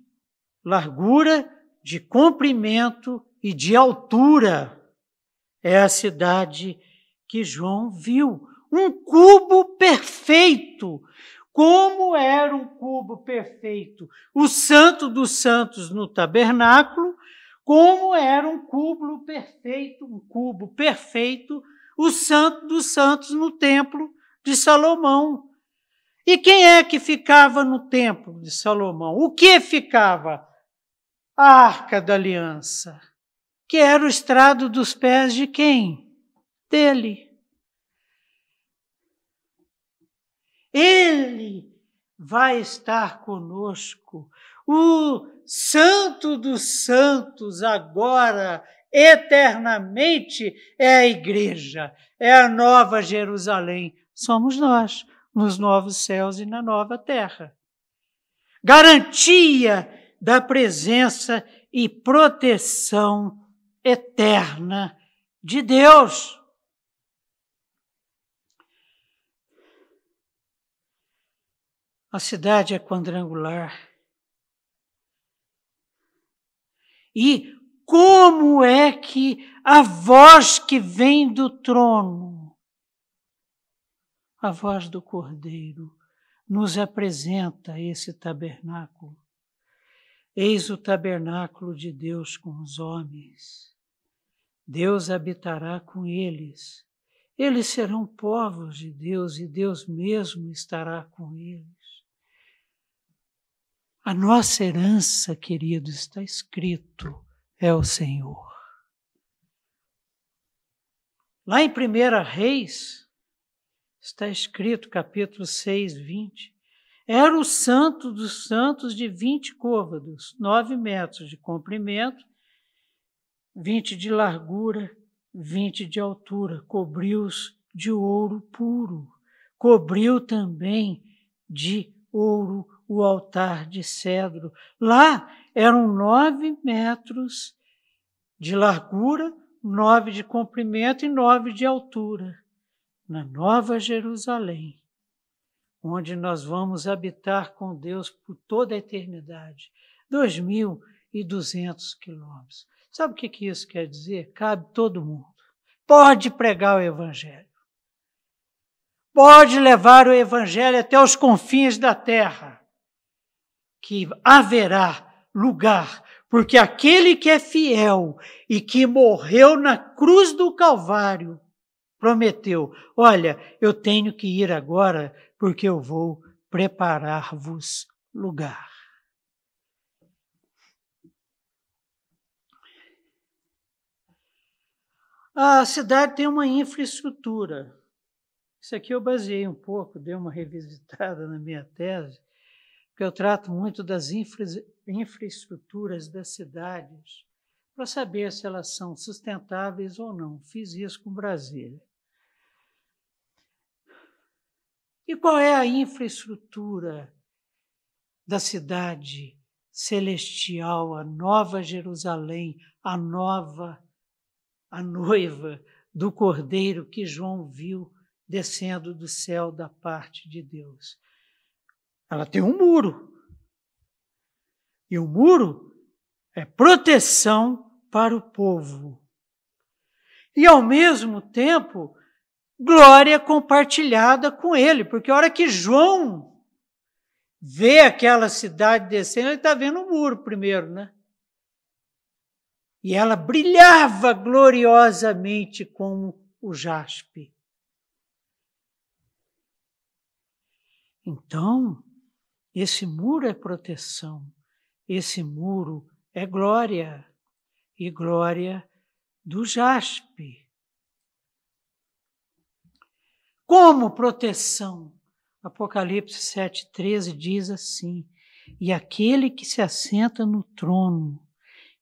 A: largura, de comprimento e de altura. É a cidade que João viu. Um cubo perfeito. Como era um cubo perfeito? O Santo dos Santos no tabernáculo, como era um cubo perfeito, o Santo dos Santos no templo de Salomão. E quem é que ficava no templo de Salomão? O que ficava? A Arca da Aliança, que era o estrado dos pés de quem? Dele. Ele vai estar conosco. O Santo dos Santos, agora, eternamente, é a igreja, é a Nova Jerusalém. Somos nós, nos novos céus e na nova terra. Garantia da presença e proteção eterna de Deus. A cidade é quadrangular. E como é que a voz que vem do trono, a voz do Cordeiro, nos apresenta esse tabernáculo? Eis o tabernáculo de Deus com os homens. Deus habitará com eles. Eles serão povos de Deus e Deus mesmo estará com eles. A nossa herança, queridos, está escrito, é o Senhor. Lá em 1 Reis, está escrito, capítulo 6, 20, era o Santo dos Santos de 20 côvados, 9 metros de comprimento, 20 de largura, 20 de altura. Cobriu-os de ouro puro. Cobriu também de ouro o altar de cedro. Lá eram 9 metros de largura, 9 de comprimento e 9 de altura. Na Nova Jerusalém, onde nós vamos habitar com Deus por toda a eternidade. 2.200 quilômetros. Sabe o que isso quer dizer? Cabe todo mundo. Pode pregar o Evangelho. Pode levar o Evangelho até os confins da terra. Que haverá lugar, porque aquele que é fiel e que morreu na cruz do Calvário, prometeu, olha, eu tenho que ir agora, porque eu vou preparar-vos lugar. A cidade tem uma infraestrutura. Isso aqui eu baseei um pouco, dei uma revisitada na minha tese, porque eu trato muito das infraestruturas das cidades, para saber se elas são sustentáveis ou não. Fiz isso com Brasília. E qual é a infraestrutura da cidade celestial, a Nova Jerusalém, a noiva do Cordeiro que João viu descendo do céu da parte de Deus? Ela tem um muro. E o muro é proteção para o povo. E, ao mesmo tempo, glória compartilhada com ele. Porque a hora que João vê aquela cidade descendo, ele está vendo o muro primeiro, né? E ela brilhava gloriosamente como o jaspe. Então, esse muro é proteção, esse muro é glória, e glória do jaspe. Como proteção? Apocalipse 7,13 diz assim: e aquele que se assenta no trono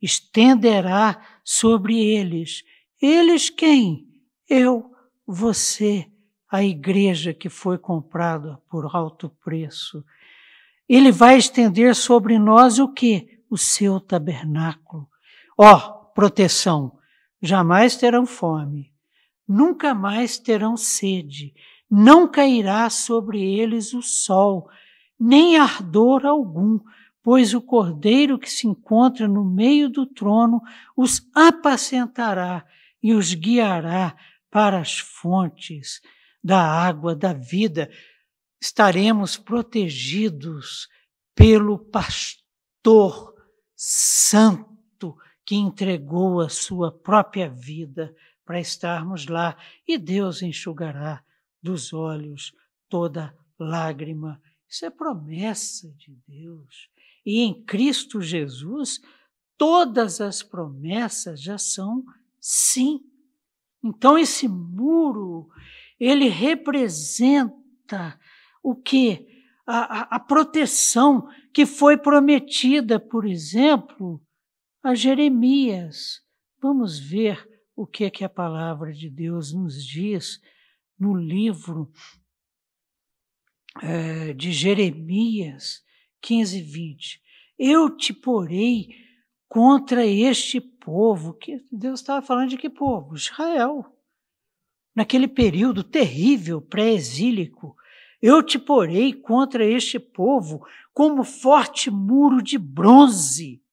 A: estenderá sobre eles. Eles quem? Eu, você, a igreja que foi comprada por alto preço. Ele vai estender sobre nós o quê? O seu tabernáculo. Proteção. Jamais terão fome, nunca mais terão sede, não cairá sobre eles o sol, nem ardor algum, pois o Cordeiro que se encontra no meio do trono os apacentará e os guiará para as fontes da água da vida. Estaremos protegidos pelo pastor santo que entregou a sua própria vida para estarmos lá, e Deus enxugará dos olhos toda lágrima. Isso é promessa de Deus. E em Cristo Jesus, todas as promessas já são sim. Então esse muro, ele representa o quê? A proteção que foi prometida, por exemplo, a Jeremias. Vamos ver o que a palavra de Deus nos diz no livro de Jeremias 15:20. Eu te porei contra este povo. Que Deus estava falando de que povo? Israel. Naquele período terrível, pré-exílico. Eu te porei contra este povo como forte muro de bronze.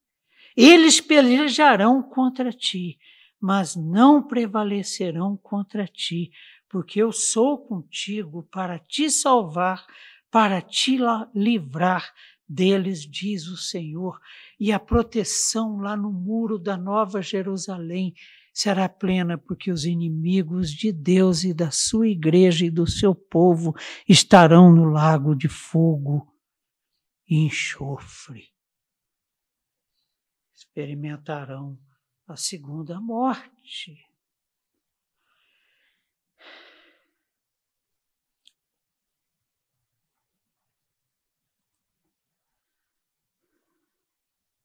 A: Eles pelejarão contra ti, mas não prevalecerão contra ti, porque eu sou contigo para te salvar, para te livrar deles, diz o Senhor. E a proteção lá no muro da Nova Jerusalém será plena, porque os inimigos de Deus e da sua igreja e do seu povo estarão no lago de fogo e enxofre. Experimentarão a segunda morte.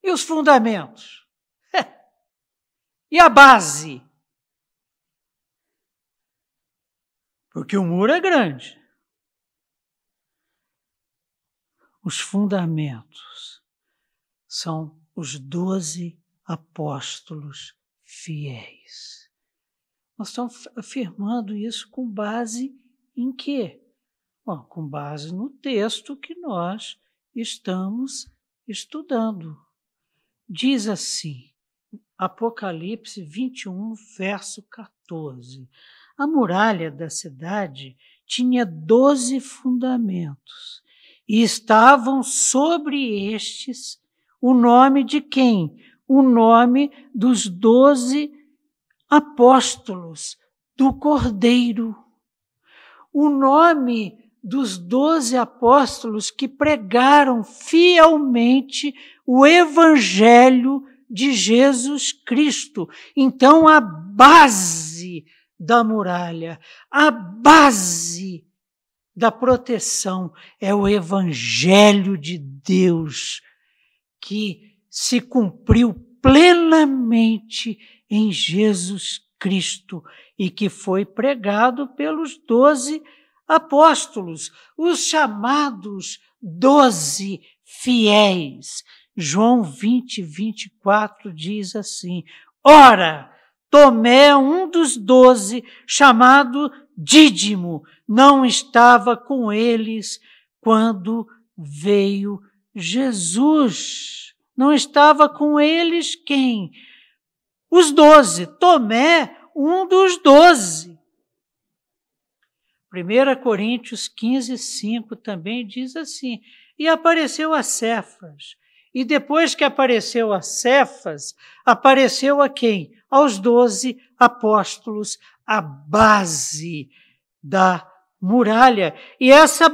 A: E os fundamentos? E a base? Porque o muro é grande. Os fundamentos são os 12 apóstolos fiéis. Nós estamos afirmando isso com base em quê? Com base no texto que nós estamos estudando. Diz assim, Apocalipse 21, verso 14. A muralha da cidade tinha 12 fundamentos, e estavam sobre estes o nome de quem? O nome dos 12 apóstolos do Cordeiro. O nome dos 12 apóstolos que pregaram fielmente o Evangelho de Jesus Cristo. Então, a base da muralha, a base da proteção é o Evangelho de Deus, que se cumpriu plenamente em Jesus Cristo e que foi pregado pelos 12 apóstolos, os chamados 12 fiéis. João 20, 24 diz assim: ora, Tomé, um dos 12, chamado Dídimo, não estava com eles quando veio Jesus. Não estava com eles quem? Os 12. Tomé, um dos 12. 1 Coríntios 15, 5 também diz assim: e apareceu a Cefas. E depois que apareceu a Cefas, apareceu a quem? Aos 12 apóstolos, a base da muralha. E essa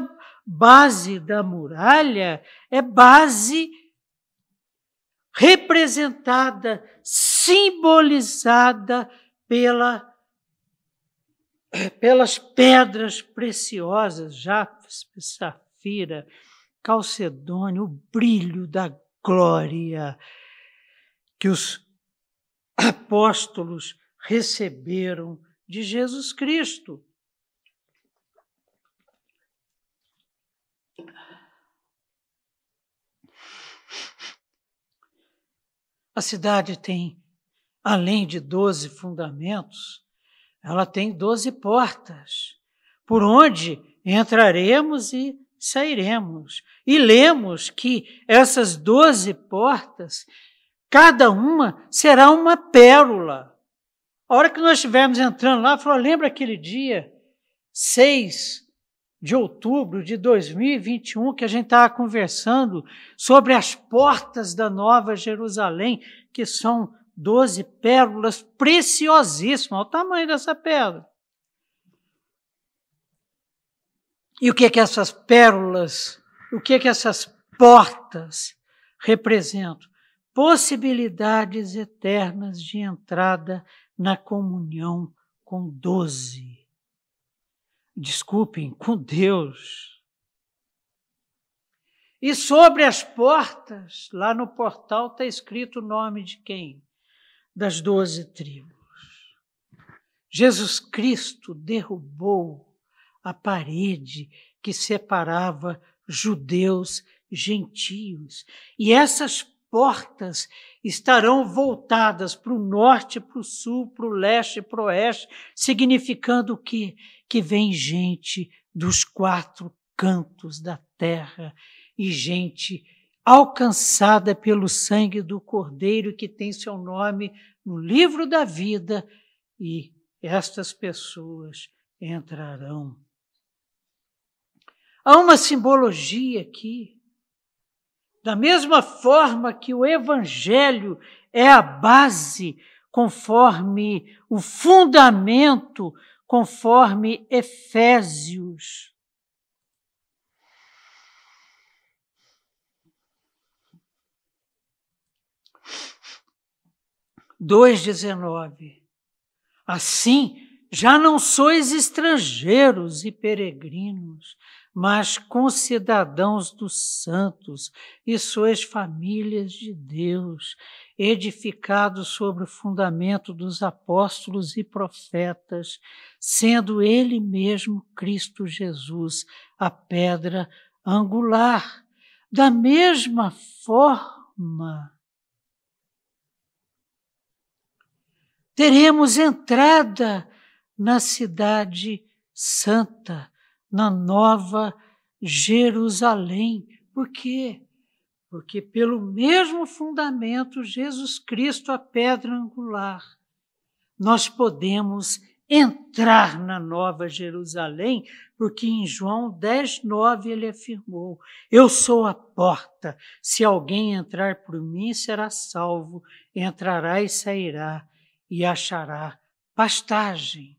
A: base da muralha é base representada, simbolizada pelas pedras preciosas, jaspe, safira, calcedônio, o brilho da glória que os apóstolos receberam de Jesus Cristo. A cidade tem, além de 12 fundamentos, ela tem 12 portas, por onde entraremos e sairemos. E lemos que essas 12 portas, cada uma será uma pérola. A hora que nós estivermos entrando lá, falou, lembra aquele dia, 6 de outubro de 2021, que a gente estava conversando sobre as portas da Nova Jerusalém, que são 12 pérolas preciosíssimas. Olha o tamanho dessa pérola. E o que essas pérolas, o que essas portas representam? Possibilidades eternas de entrada na comunhão com 12. Desculpem, com Deus. E sobre as portas, lá no portal está escrito o nome de quem? Das 12 tribos. Jesus Cristo derrubou a parede que separava judeus, gentios. E essas portas estarão voltadas para o norte, para o sul, para o leste, para o oeste, significando o quê? Que vem gente dos 4 cantos da terra e gente alcançada pelo sangue do Cordeiro, que tem seu nome no livro da vida, e estas pessoas entrarão. Há uma simbologia aqui. Da mesma forma que o Evangelho é a base, conforme o fundamento, conforme Efésios. (2:19). Assim, já não sois estrangeiros e peregrinos, mas concidadãos dos santos, e sois famílias de Deus, edificados sobre o fundamento dos apóstolos e profetas, sendo Ele mesmo, Cristo Jesus, a pedra angular. Da mesma forma, teremos entrada na cidade santa, na Nova Jerusalém. Por quê? Porque pelo mesmo fundamento, Jesus Cristo, a pedra angular, nós podemos entrar na Nova Jerusalém, porque em João 10:9 ele afirmou, eu sou a porta, se alguém entrar por mim será salvo, entrará e sairá e achará pastagem.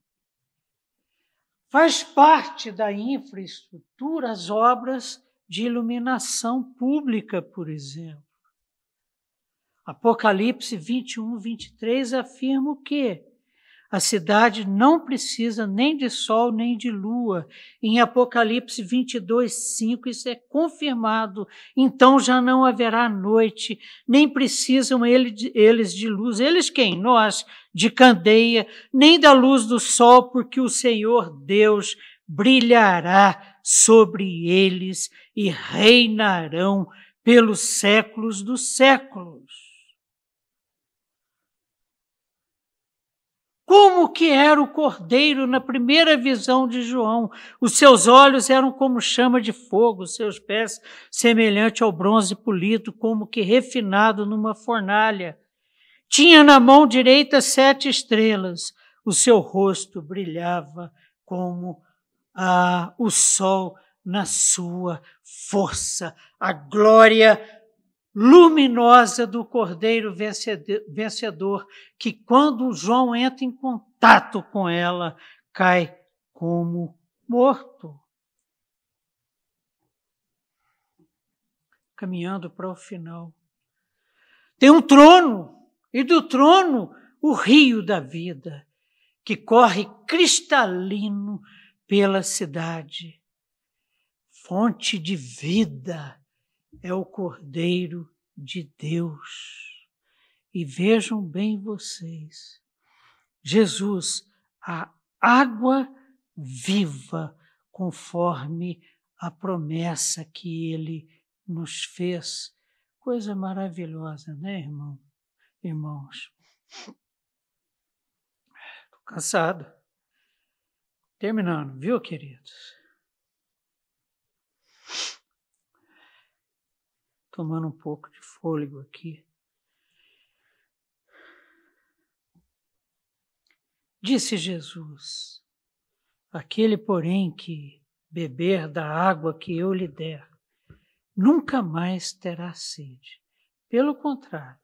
A: Faz parte da infraestrutura as obras de iluminação pública, por exemplo. Apocalipse 21:23 afirma o quê? A cidade não precisa nem de sol nem de lua. Em Apocalipse 22:5 isso é confirmado. Então já não haverá noite, nem precisam eles de luz. Eles quem? Nós, de candeia, nem da luz do sol, porque o Senhor Deus brilhará sobre eles e reinarão pelos séculos dos séculos. Como que era o cordeiro na primeira visão de João? Os seus olhos eram como chama de fogo, os seus pés semelhante ao bronze polido, como que refinado numa fornalha. Tinha na mão direita 7 estrelas, o seu rosto brilhava como o sol na sua força. A glória luminosa do Cordeiro vencedor, que quando João entra em contato com ela, cai como morto. caminhando para o final. Tem um trono, e do trono o rio da vida, que corre cristalino pela cidade. Fonte de vida é o Cordeiro de Deus. E vejam bem vocês, Jesus, a água viva, conforme a promessa que Ele nos fez. Coisa maravilhosa, né, irmãos? Estou cansado. Terminando, viu, queridos? Tomando um pouco de fôlego aqui. Disse Jesus: aquele, porém, que beber da água que eu lhe der, nunca mais terá sede. Pelo contrário,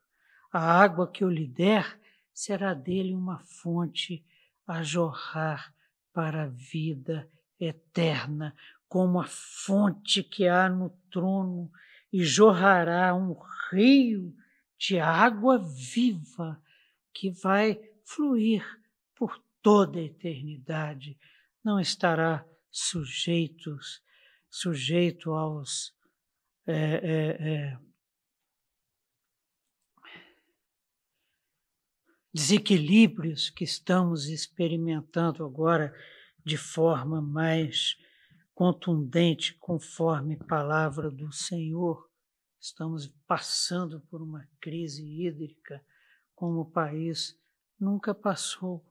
A: a água que eu lhe der será dele uma fonte a jorrar para a vida eterna, como a fonte que há no trono, e jorrará um rio de água viva que vai fluir por toda a eternidade. Não estará sujeito aos desequilíbrios que estamos experimentando agora de forma mais contundente, conforme a palavra do Senhor. Estamos passando por uma crise hídrica como o país nunca passou.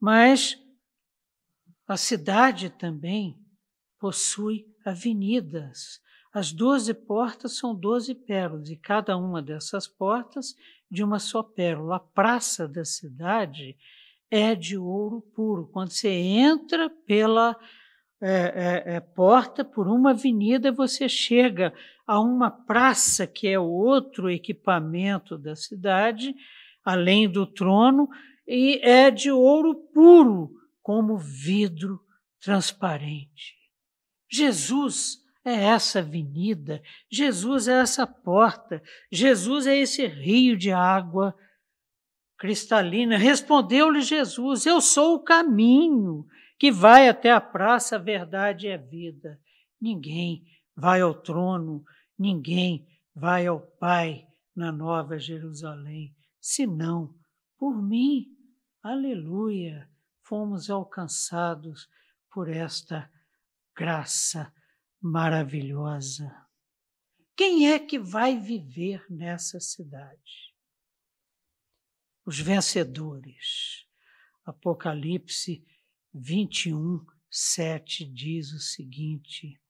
A: Mas a cidade também possui avenidas. As 12 portas são 12 pérolas, e cada uma dessas portas de uma só pérola. A praça da cidade é de ouro puro. Quando você entra pela porta, por uma avenida, você chega a uma praça, que é outro equipamento da cidade, além do trono, e é de ouro puro, como vidro transparente. Jesus é essa avenida, Jesus é essa porta, Jesus é esse rio de água cristalina. Respondeu-lhe Jesus: eu sou o caminho que vai até a praça, a verdade e a vida. Ninguém vai ao trono, ninguém vai ao Pai na Nova Jerusalém, senão por mim. Aleluia! Fomos alcançados por esta graça maravilhosa. Quem é que vai viver nessa cidade? Os vencedores. Apocalipse 21, 7 diz o seguinte.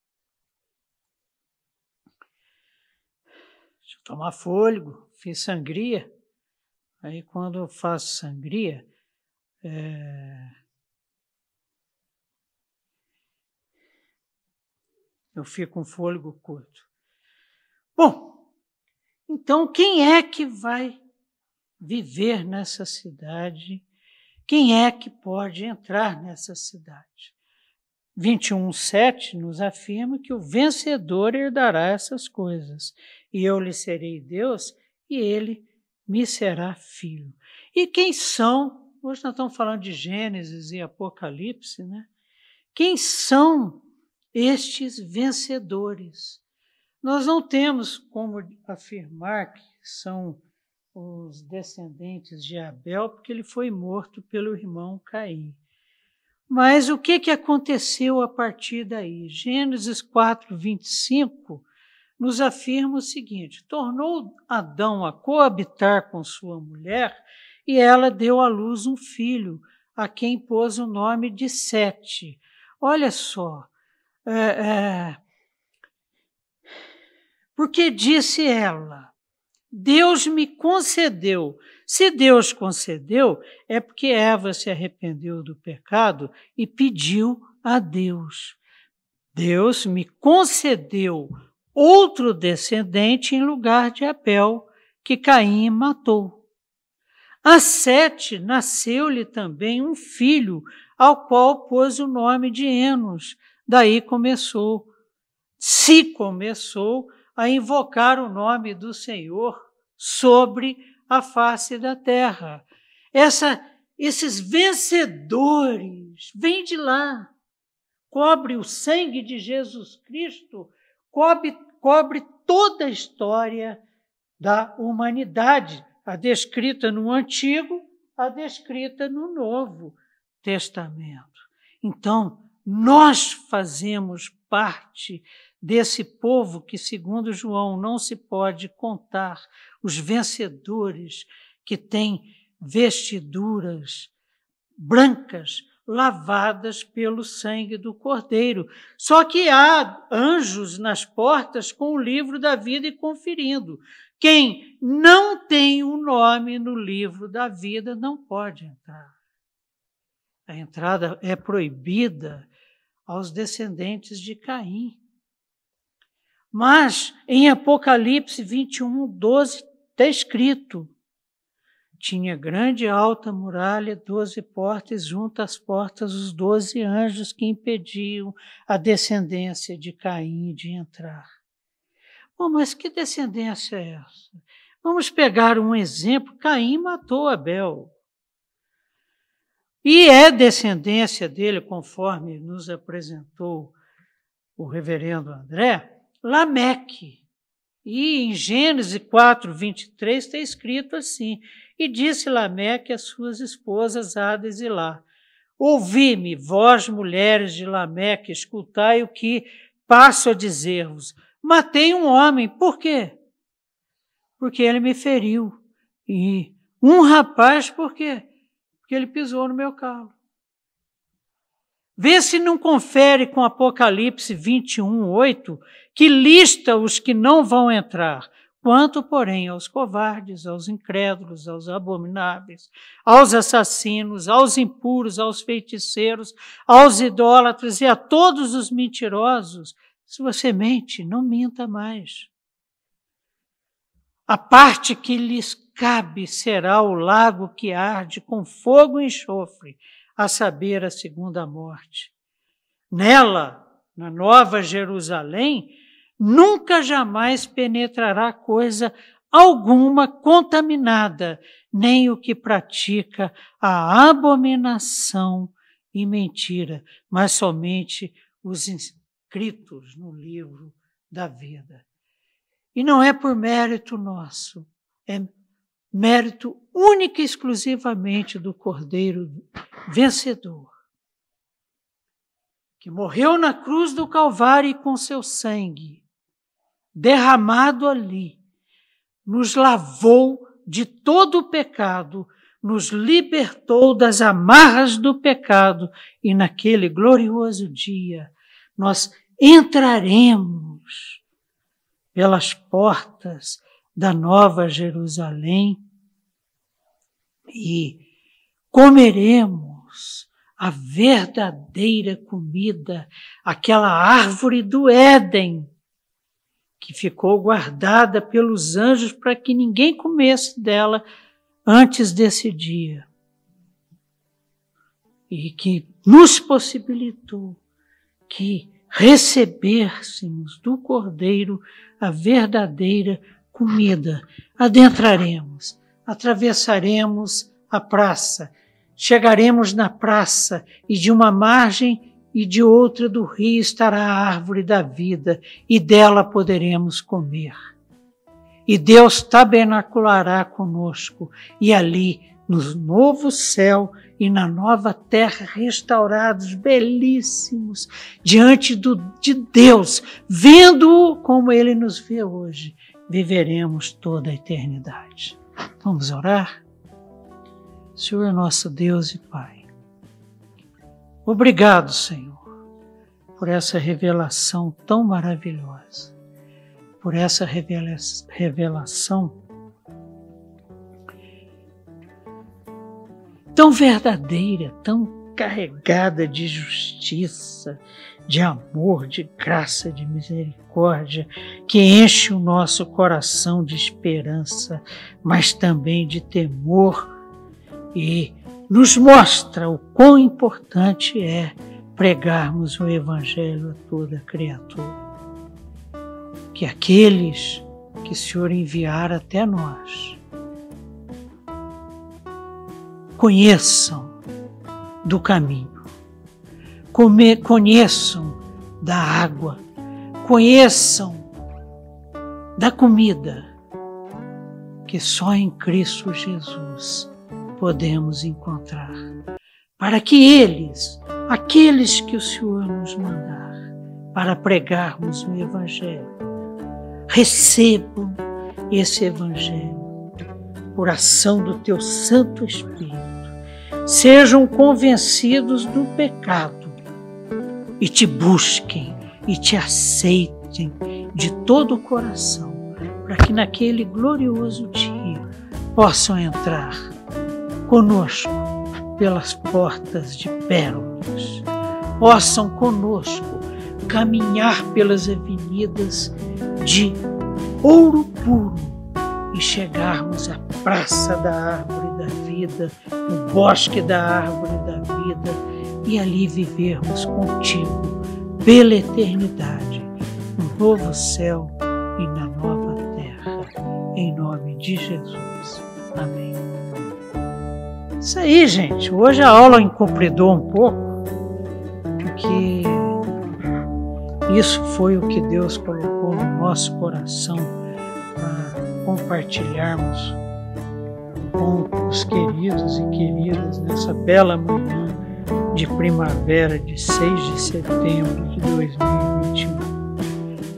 A: Deixa eu tomar fôlego, fiz sangria. Aí quando eu faço sangria, eu fico com fôlego curto. Bom, então quem é que vai viver nessa cidade? Quem é que pode entrar nessa cidade? 21:7 nos afirma que o vencedor herdará essas coisas, e eu lhe serei Deus, e ele me será filho. E quem são? Hoje nós estamos falando de Gênesis e Apocalipse, né? Quem são estes vencedores? Nós não temos como afirmar que são os descendentes de Abel, porque ele foi morto pelo irmão Caim. Mas o que aconteceu a partir daí? Gênesis 4:25 nos afirma o seguinte: tornou Adão a coabitar com sua mulher, e ela deu à luz um filho, a quem pôs o nome de Sete. Olha só, porque disse ela: Deus me concedeu. Se Deus concedeu, é porque Eva se arrependeu do pecado e pediu a Deus. Deus me concedeu outro descendente em lugar de Abel, que Caim matou. A Sete nasceu-lhe também um filho, ao qual pôs o nome de Enos. Daí começou a invocar o nome do Senhor sobre a face da terra. Esses vencedores, vêm de lá. Cobre o sangue de Jesus Cristo, cobre toda a história da humanidade, a descrita no Antigo, a descrita no Novo Testamento. Então, nós fazemos parte desse povo que, segundo João, não se pode contar, os vencedores que têm vestiduras brancas, lavadas pelo sangue do Cordeiro. Só que há anjos nas portas com o livro da vida e conferindo. Quem não tem um nome no livro da vida não pode entrar. A entrada é proibida aos descendentes de Caim. Mas em Apocalipse 21, 12, está escrito: tinha grande e alta muralha, 12 portas, junto às portas os 12 anjos que impediam a descendência de Caim de entrar. Bom, mas que descendência é essa? Vamos pegar um exemplo. Caim matou Abel. E é descendência dele, conforme nos apresentou o reverendo André, Lameque. E em Gênesis 4, 23 está escrito assim: e disse Lameque às suas esposas Ada e Zilá: ouvi-me, vós mulheres de Lameque, escutai o que passo a dizer-vos. Matei um homem. Por quê? Porque ele me feriu. E um rapaz, por quê? Porque ele pisou no meu calo. Vê se não confere com Apocalipse 21, 8, que lista os que não vão entrar, quanto, porém, aos covardes, aos incrédulos, aos abomináveis, aos assassinos, aos impuros, aos feiticeiros, aos idólatras e a todos os mentirosos. Se você mente, não minta mais. A parte que lhes cabe será o lago que arde com fogo e enxofre, a saber, a segunda morte. Nela, na Nova Jerusalém, nunca jamais penetrará coisa alguma contaminada, nem o que pratica a abominação e mentira, mas somente os inscritos no livro da vida. E não é por mérito nosso, é mérito única e exclusivamente do Cordeiro vencedor, que morreu na cruz do Calvário e com seu sangue derramado ali, nos lavou de todo o pecado, nos libertou das amarras do pecado e naquele glorioso dia nós entraremos pelas portas da Nova Jerusalém e comeremos a verdadeira comida, aquela árvore do Éden, que ficou guardada pelos anjos para que ninguém comesse dela antes desse dia. E que nos possibilitou que recebêssemos do Cordeiro a verdadeira comida. Adentraremos, atravessaremos a praça, chegaremos na praça e de uma margem e de outra do rio estará a árvore da vida e dela poderemos comer. E Deus tabernaculará conosco e ali, no novo céu e na nova terra, restaurados, belíssimos, diante de Deus, vendo-o como Ele nos vê hoje, viveremos toda a eternidade. Vamos orar? Senhor nosso Deus e Pai, obrigado, Senhor, por essa revelação tão maravilhosa, por essa revelação tão verdadeira, tão carregada de justiça, de amor, de graça, de misericórdia, que enche o nosso coração de esperança, mas também de temor e nos mostra o quão importante é pregarmos o Evangelho a toda criatura. que aqueles que o Senhor enviar até nós conheçam do caminho, conheçam da água, conheçam da comida que só em Cristo Jesus podemos encontrar, para que eles, aqueles que o Senhor nos mandar para pregarmos o Evangelho, recebam esse Evangelho por ação do Teu Santo Espírito, sejam convencidos do pecado e Te busquem e Te aceitem de todo o coração, para que naquele glorioso dia possam entrar conosco pelas portas de pérolas, possam conosco caminhar pelas avenidas de ouro puro e chegarmos à praça da árvore da vida, no bosque da árvore da vida, e ali vivermos contigo pela eternidade, no novo céu e na nova terra, em nome de Jesus. Amém. Isso aí, gente. Hoje a aula encobridou um pouco, porque isso foi o que Deus colocou no nosso coração para compartilharmos com os queridos e queridas nessa bela manhã de primavera de 6 de setembro de 2021.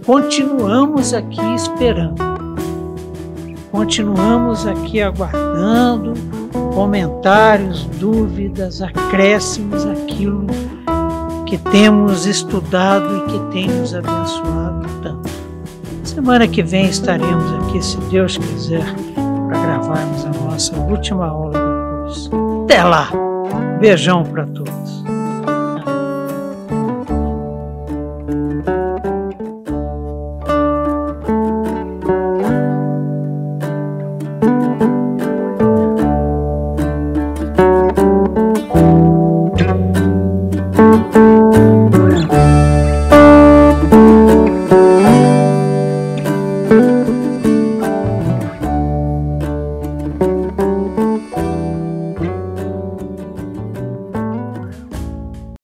A: Continuamos aqui esperando, continuamos aqui aguardando comentários, dúvidas, acréscimos àquilo que temos estudado e que tem nos abençoado tanto. Semana que vem estaremos aqui, se Deus quiser, para gravarmos a nossa última aula do curso. Até lá! Beijão para todos!